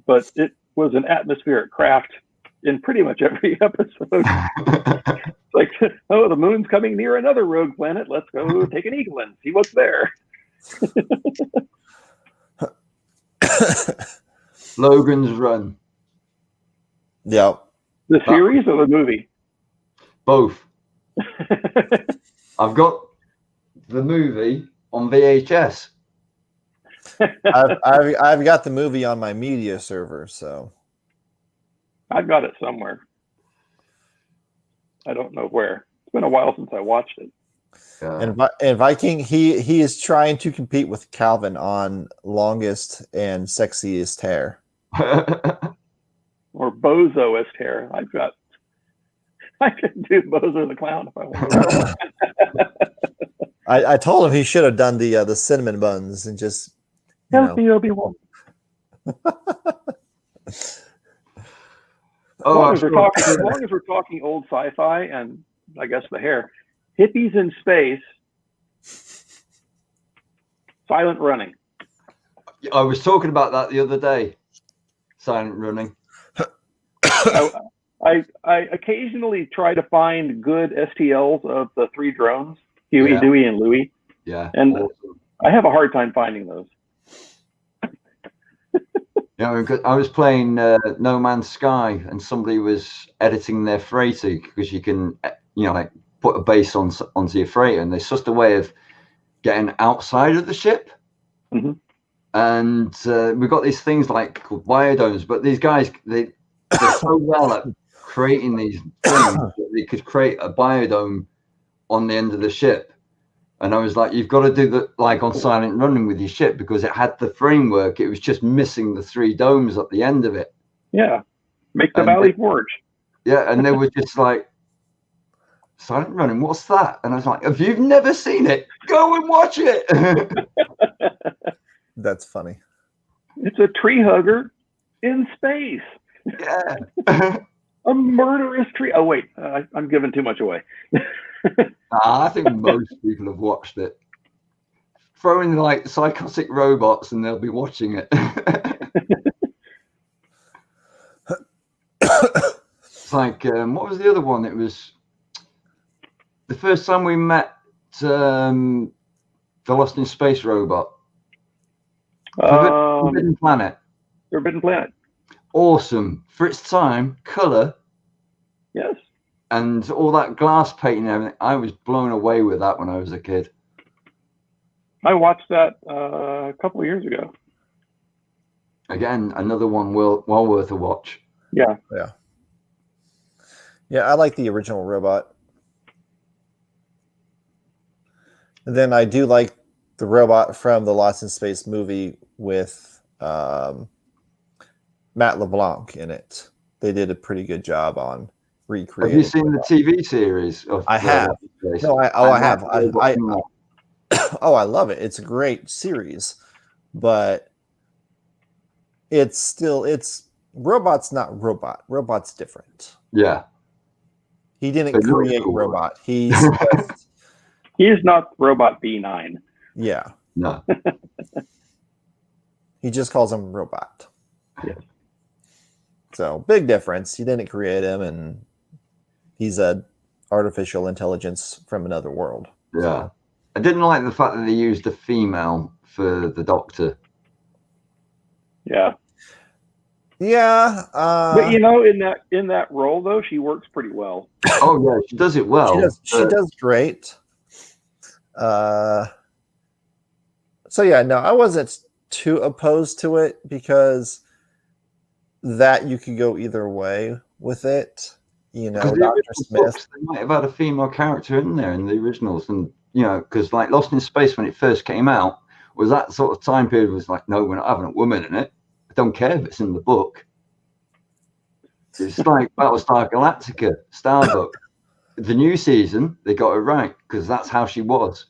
but it was an atmospheric craft in pretty much every episode. It's like, oh, the moon's coming near another rogue planet. Let's go take an Eagle and see what's there. Logan's Run. Yeah. The series or the movie? Both. I've got the movie on VHS. I've got the movie on my media server, so I've got it somewhere. I don't know where. It's been a while since I watched it. And Viking, he is trying to compete with Calvin on longest and sexiest hair. Or bozoist hair. I can do Bozo the Clown if I want. I told him he should have done the cinnamon buns and just healthy Obi-Wan. As long as we're talking old sci-fi and I guess the hair, hippies in space, Silent Running. I was talking about that the other day. Silent Running. I occasionally try to find good STLs of the 3 drones, Huey, Dewey, and Louie. Yeah. And awesome. I have a hard time finding those. Yeah, because I was playing No Man's Sky, and somebody was editing their freighter because you can, you know, like put a base onto your freighter, and there's just a way of getting outside of the ship. Mm-hmm. And we've got these things like called biodomes, but these guys they're so well at creating these things that they could create a biodome on the end of the ship. And I was like, you've got to do that like on Silent Running with your ship, because it had the framework. It was just missing the 3 domes at the end of it. Yeah. Make the Valley Forge. Yeah. And they were just like, Silent Running, what's that? And I was like, if you've never seen it, go and watch it. That's funny. It's a tree hugger in space. Yeah. A murderous tree. Oh wait, I'm giving too much away. I think most people have watched it. Throw in like psychotic robots and they'll be watching it. It's like, what was the other one? It was the first time we met the Lost in Space robot. Forbidden Planet. Forbidden Planet. Awesome. For its time, colour. Yes. And all that glass painting and everything. I was blown away with that when I was a kid. I watched that a couple of years ago. Again, another one well worth a watch. Yeah. Yeah, I like the original robot. And then I do like the robot from the Lost in Space movie with Matt LeBlanc in it. They did a pretty good job on recreating. Have you seen the TV series of? I have. No, I have. I love it. It's a great series, but it's robot's not robot. Robot's different. Yeah. He didn't create robot. He's not robot B9. Yeah. No. He just calls him robot. Yes. So big difference. He didn't create him, and he's a artificial intelligence from another world. Yeah. So. I didn't like the fact that they used a female for the Doctor. Yeah. Yeah. But you know, in that role though, she works pretty well. Oh yeah, she does it well. She does great. So yeah, no, I wasn't too opposed to it because that you could go either way with it. You know, Dr. Smith. Books, they might have had a female character in there in the originals, and you know, because like Lost in Space when it first came out, was that sort of time period was like, no, we're not having a woman in it. I don't care if it's in the book. It's like Battlestar Galactica, Starbuck. The new season, they got it right because that's how she was.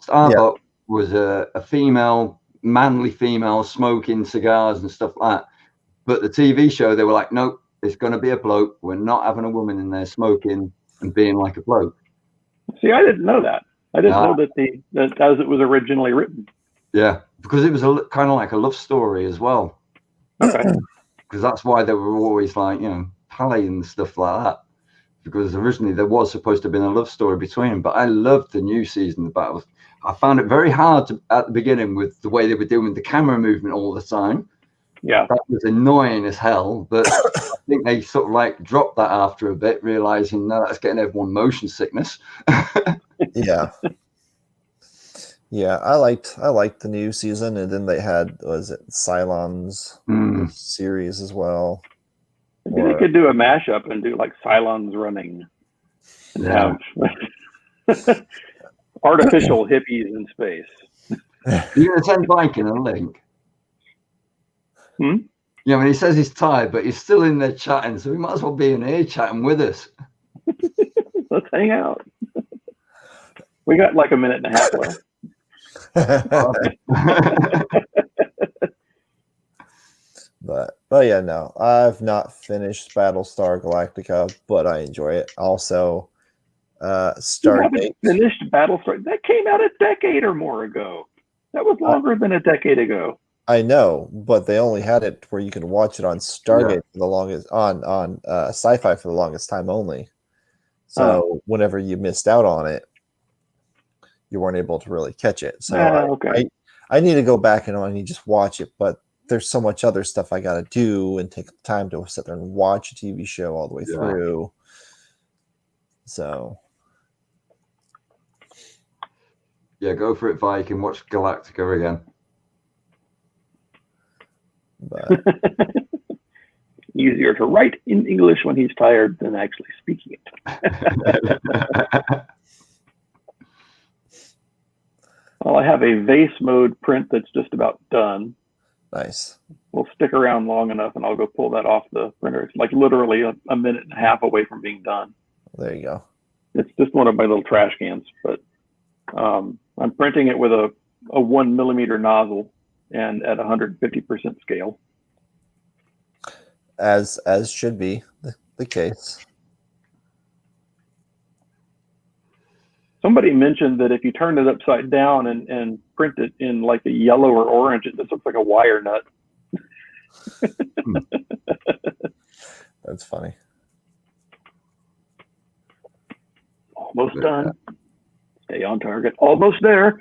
Starbuck was a female, manly female smoking cigars and stuff like that. But the TV show, they were like, nope, it's going to be a bloke. We're not having a woman in there smoking and being like a bloke. See, I didn't know that. I didn't know that as it was originally written. Yeah, because it was kind of like a love story as well. Okay. Because that's why they were always like, you know, Pally and stuff like that. Because originally there was supposed to have been a love story between them. But I loved the new season of Battles. I found it very hard at the beginning with the way they were doing the camera movement all the time. Yeah. That was annoying as hell. But I think they sort of like dropped that after a bit, realizing no, that's getting everyone motion sickness. Yeah. Yeah, I liked the new season, and then they had Cylon's series as well. Maybe they could do a mashup and do like Cylons running and have artificial hippies in space. You're gonna send Viking a link. Yeah, I mean, he says he's tired, but he's still in there chatting, so he might as well be in here chatting with us. Let's hang out. We got like a minute and a half left. But yeah, no, I've not finished Battlestar Galactica, but I enjoy it. Also, Stargate. Finished Battlestar. That came out a decade or more ago. That was longer than a decade ago. I know, but they only had it where you could watch it on Stargate for the longest on Sci-Fi for the longest time only. So whenever you missed out on it, you weren't able to really catch it. So I need to go back and I need to just watch it, but there's so much other stuff I got to do and take the time to sit there and watch a TV show all the way through. So yeah, go for it, Viking. Watch Galactica again. But easier to write in English when he's tired than actually speaking it. Well, I have a vase mode print that's just about done. Nice. We'll stick around long enough and I'll go pull that off the printer. It's like literally a minute and a half away from being done. There you go. It's just one of my little trash cans, but I'm printing it with a 1 millimeter nozzle and at 150% scale. as should be the case. Somebody mentioned that if you turn it upside down and print it in like a yellow or orange, it just looks like a wire nut. That's funny. Almost done. Stay on target. Almost there.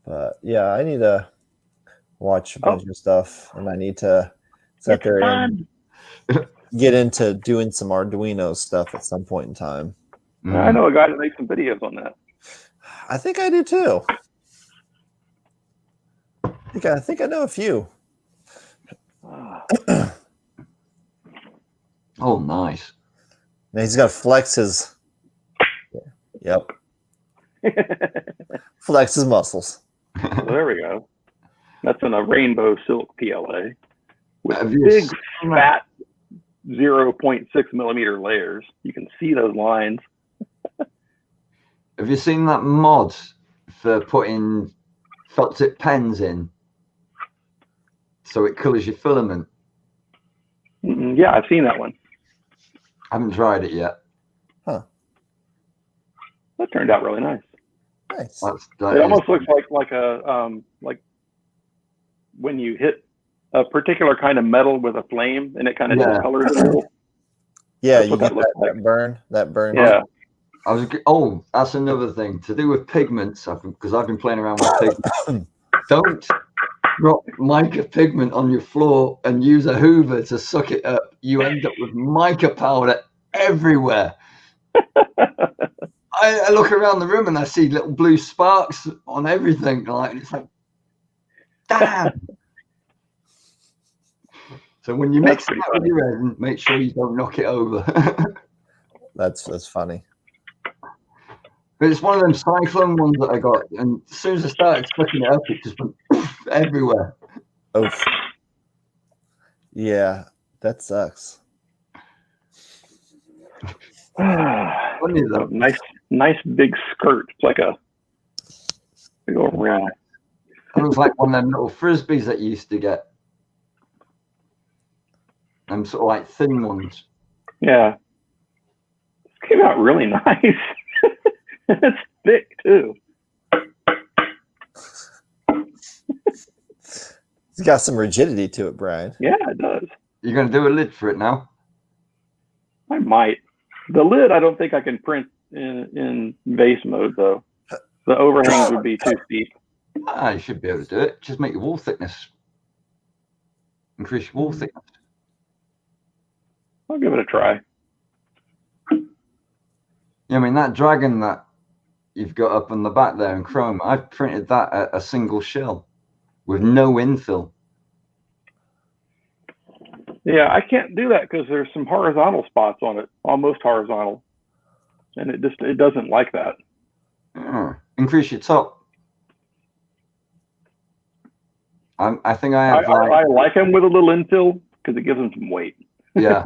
But yeah, I need to watch a bunch of stuff, and I need to sit there and get into doing some Arduino stuff at some point in time. I know a guy that makes some videos on that. I think I do too. I think I know a few. Oh, nice. Now he's got to flex his. Yep. Flex his muscles. So there we go. That's in a rainbow silk PLA with big, fat 0.6 millimeter layers. You can see those lines. Have you seen that mod for putting felt tip pens in so it colours your filament? Yeah, I've seen that one. I haven't tried it yet. Huh. That turned out really nice. Nice. It almost looks like a like when you hit a particular kind of metal with a flame and it kind of discolors it a little. Yeah, you get that burn. Yeah. That's another thing to do with pigments, because I've been playing around with pigments. Don't drop mica pigment on your floor and use a Hoover to suck it up. You end up with mica powder everywhere. I look around the room and I see little blue sparks on everything. It's like, damn. So when you mix it with your resin, make sure you don't knock it over. That's funny. But it's one of them cyclone ones that I got, and as soon as I started sucking it up, it just went everywhere. Oh, yeah, that sucks. Funny though. Nice big skirt. It's like a big old ring. It was like one of them little frisbees that you used to get. Them sort of like thin ones. Yeah. It came out really nice. It's thick too. It's got some rigidity to it, Brian. Yeah, it does. You're going to do a lid for it now? I might. The lid, I don't think I can print in vase mode though. The overhangs would be too steep. You should be able to do it. Just make your wall thickness. Increase your wall thickness. I'll give it a try. Yeah, I mean, that dragon that you've got up on the back there in chrome, I've printed that at a single shell with no infill. Yeah, I can't do that because there's some horizontal spots on it, almost horizontal, and it doesn't like that. Increase your top. I think I have. I like them with a little infill because it gives them some weight. Yeah.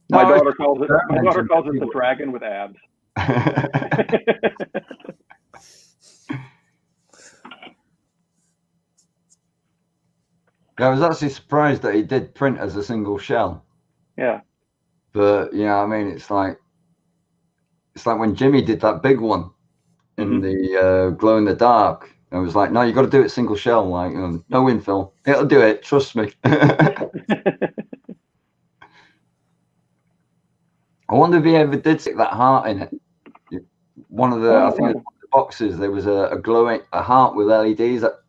My daughter calls it the dragon with abs. I was actually surprised that he did print as a single shell. Yeah. But I mean, it's like when Jimmy did that big one in the glow in the dark. It was like, no, you got to do it single shell, like no infill. It'll do it, trust me. I wonder if he ever did stick that heart in it. One of the, I think one of the boxes, there was a heart with LEDs that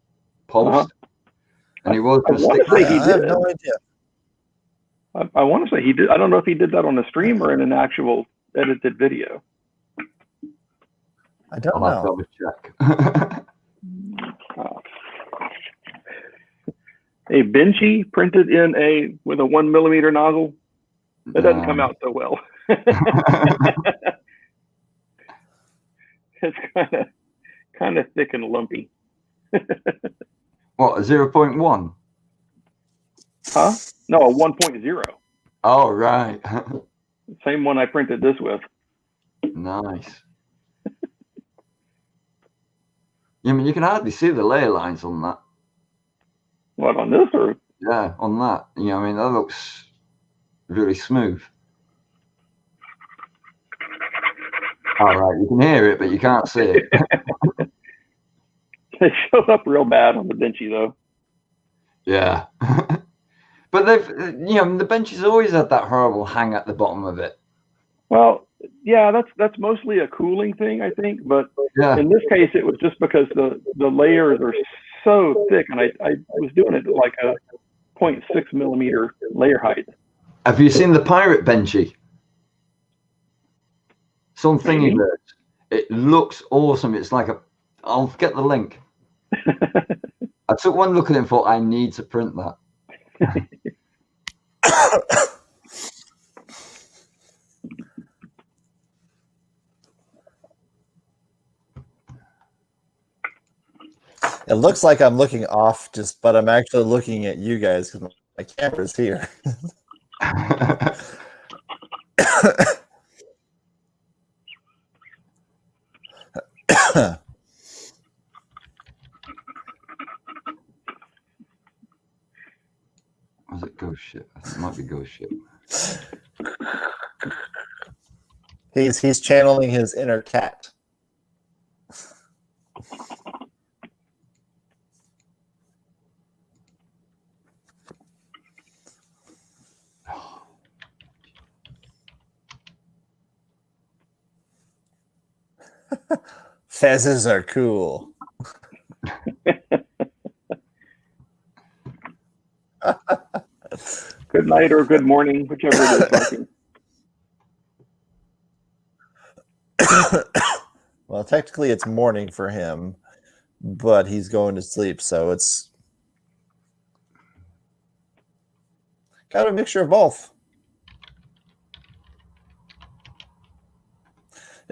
pulsed. And he was going to stick that. I have no idea. I want to say he did. I don't know if he did that on a stream or in an actual edited video. I don't know. I'll have to check. A Benchy printed with a 1 millimeter nozzle. It doesn't come out so well. It's kind of thick and lumpy. What, a 0.1? Huh? No, a 1.0. Oh, right. Same one I printed this with. Nice. I mean, you can hardly see the layer lines on that. What, on this or? Yeah, on that. You know, I mean, that looks really smooth. All right, you can hear it, but you can't see it. They show up real bad on the benchy, though. Yeah. But they've, you know, the benches always had that horrible hang at the bottom of it. Well, yeah, that's mostly a cooling thing, I think. But Yeah. in this case, it was just because the layers are so thick, and I was doing it at like a 0.6 millimeter layer height. Have you seen the pirate benchy? Something in there. It looks awesome. It's like I'll get the link. I took one look at it and thought, I need to print that. It looks like I'm looking off, but I'm actually looking at you guys because my camera's here. Was it ghost ship? I think it might be ghost ship. He's channeling his inner cat. Fezzes are cool. Good night or good morning, whichever it is, Viking. Well, technically it's morning for him, but he's going to sleep, so it's got a mixture of both.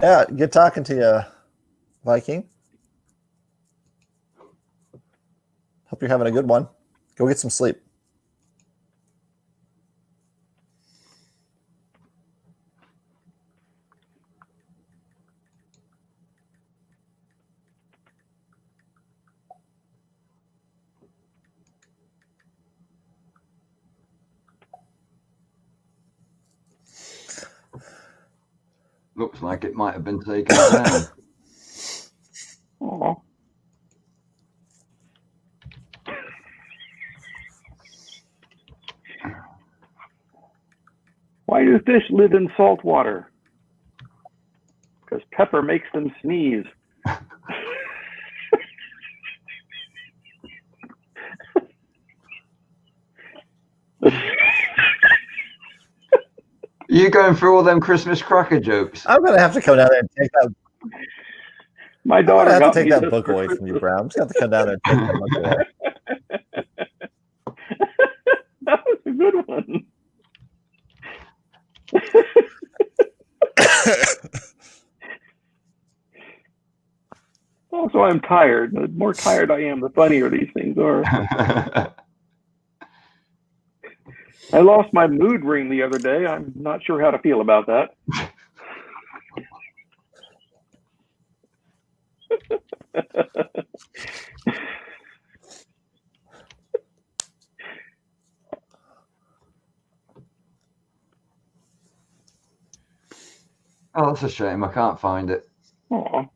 Yeah, good talking to you, Viking. Hope you're having a good one. Go get some sleep. Looks like it might have been taken down. Aww. Why do fish live in salt water? Because pepper makes them sneeze. You going through all them Christmas cracker jokes? I'm gonna have to come down there and take that. My daughter I'm gonna have got to take me that book away from you, Brown. I'm just gonna have to come down there and take that book away. That was a good one. Also, I'm tired. The more tired I am, the funnier these things are. I lost my mood ring the other day. I'm not sure how to feel about that. Oh, that's a shame. I can't find it. Aww.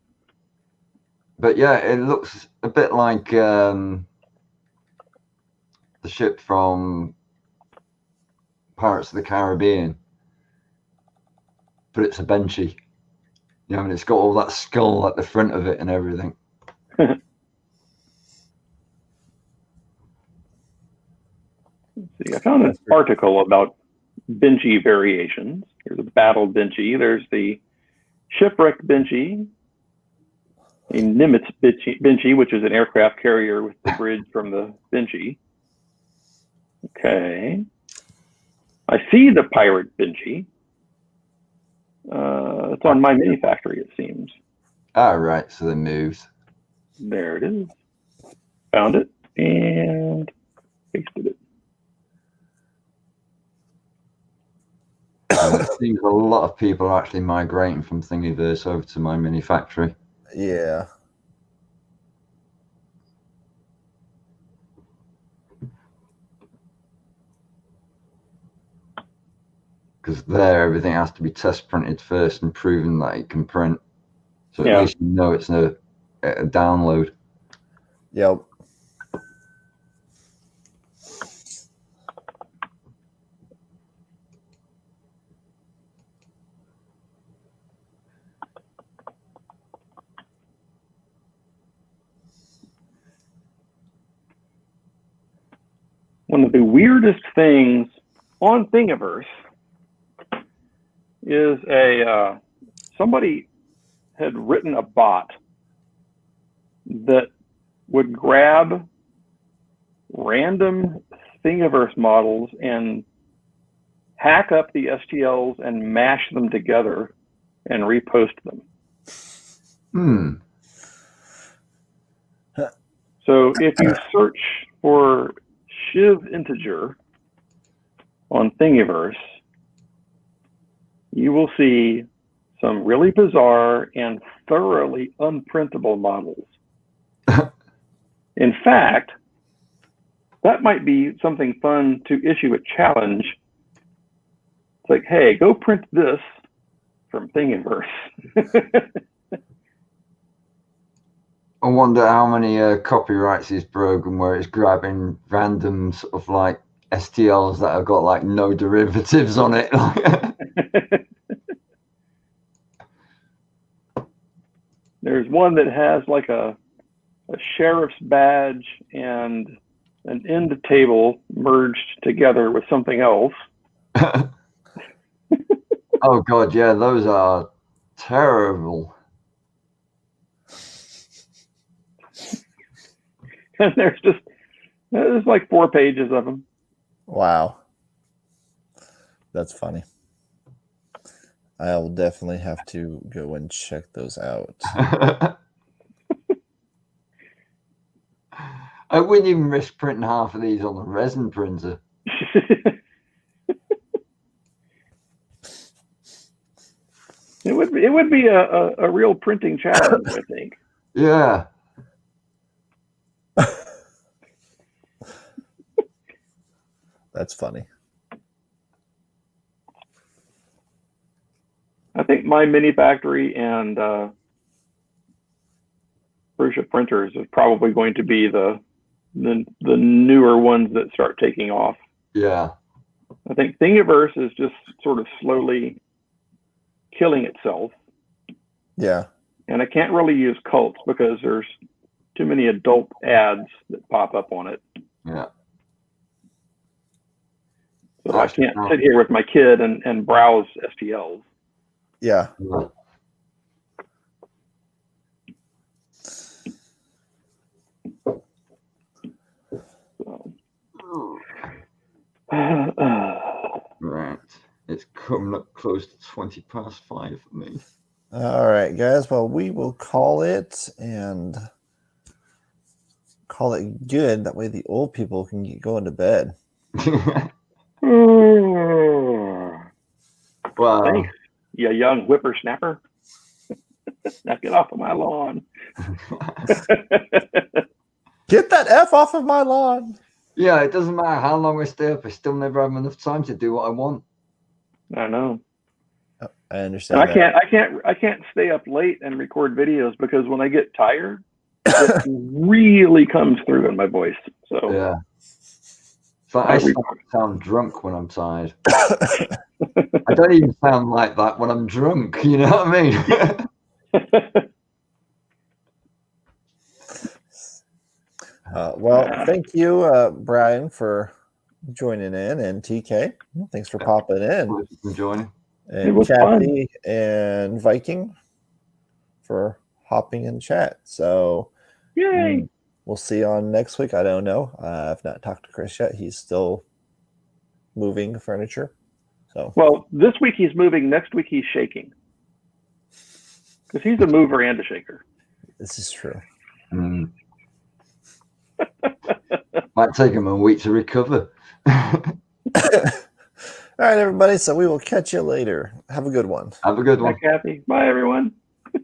But yeah, it looks a bit like the ship from Pirates of the Caribbean, but it's a benchy. You know, I mean, it's got all that skull at the front of it and everything. Let's see, I found an article about benchy variations. There's a battle benchy. There's the shipwreck benchy, a Nimitz benchy, which is an aircraft carrier with the bridge from the benchy. Okay. I see the pirate benchy. It's on my mini factory, it seems. All right, so they moved. There it is. Found it and pasted it. It seems a lot of people are actually migrating from Thingiverse over to my mini factory. Yeah. because there everything has to be test printed first and proven that it can print. So at least you know it's a download. Yep. One of the weirdest things on Thingiverse is somebody had written a bot that would grab random Thingiverse models and hack up the STLs and mash them together and repost them. So if you search for Shiv integer on Thingiverse, you will see some really bizarre and thoroughly unprintable models. In fact, that might be something fun to issue a challenge. It's like, hey, go print this from Thingiverse. I wonder how many copyrights is broken where it's grabbing random sort of like STLs that have got like no derivatives on it. There's one that has like a sheriff's badge and an end table merged together with something else. Oh God, yeah, those are terrible. And there's like 4 pages of them. Wow. That's funny. I'll definitely have to go and check those out. I wouldn't even risk printing half of these on a resin printer. It would be a real printing challenge, I think. Yeah. That's funny. I think my mini factory and Prusa printers is probably going to be the newer ones that start taking off. Yeah. I think Thingiverse is just sort of slowly killing itself. Yeah. And I can't really use cults because there's too many adult ads that pop up on it. Yeah. So I can't sit here with my kid and browse STLs. Yeah. So. Right. It's coming up close to 5:20 for me. All right, guys. Well, we will call it and call it good. That way the old people can get going to bed. Wow. Thanks, you young whippersnapper. Now get off of my lawn. Get that F off of my lawn. Yeah, it doesn't matter how long I stay up. I still never have enough time to do what I want. I know. I understand. And I can't stay up late and record videos because when I get tired, it really comes through in my voice. So yeah. So I sound drunk when I'm tired. I don't even sound like that when I'm drunk. You know what I mean? Well, thank you, Brian, for joining in, and TK. Thanks for popping in. For joining. And Kathy and Viking for hopping in chat. So yay! We'll see you on next week. I don't know. I've not talked to Chris yet. He's still moving furniture. So well, this week he's moving. Next week he's shaking because he's a mover and a shaker. This is true. Might take him a week to recover. All right, everybody. So we will catch you later. Have a good one. Have a good one. Bye, Kathy. Bye, everyone.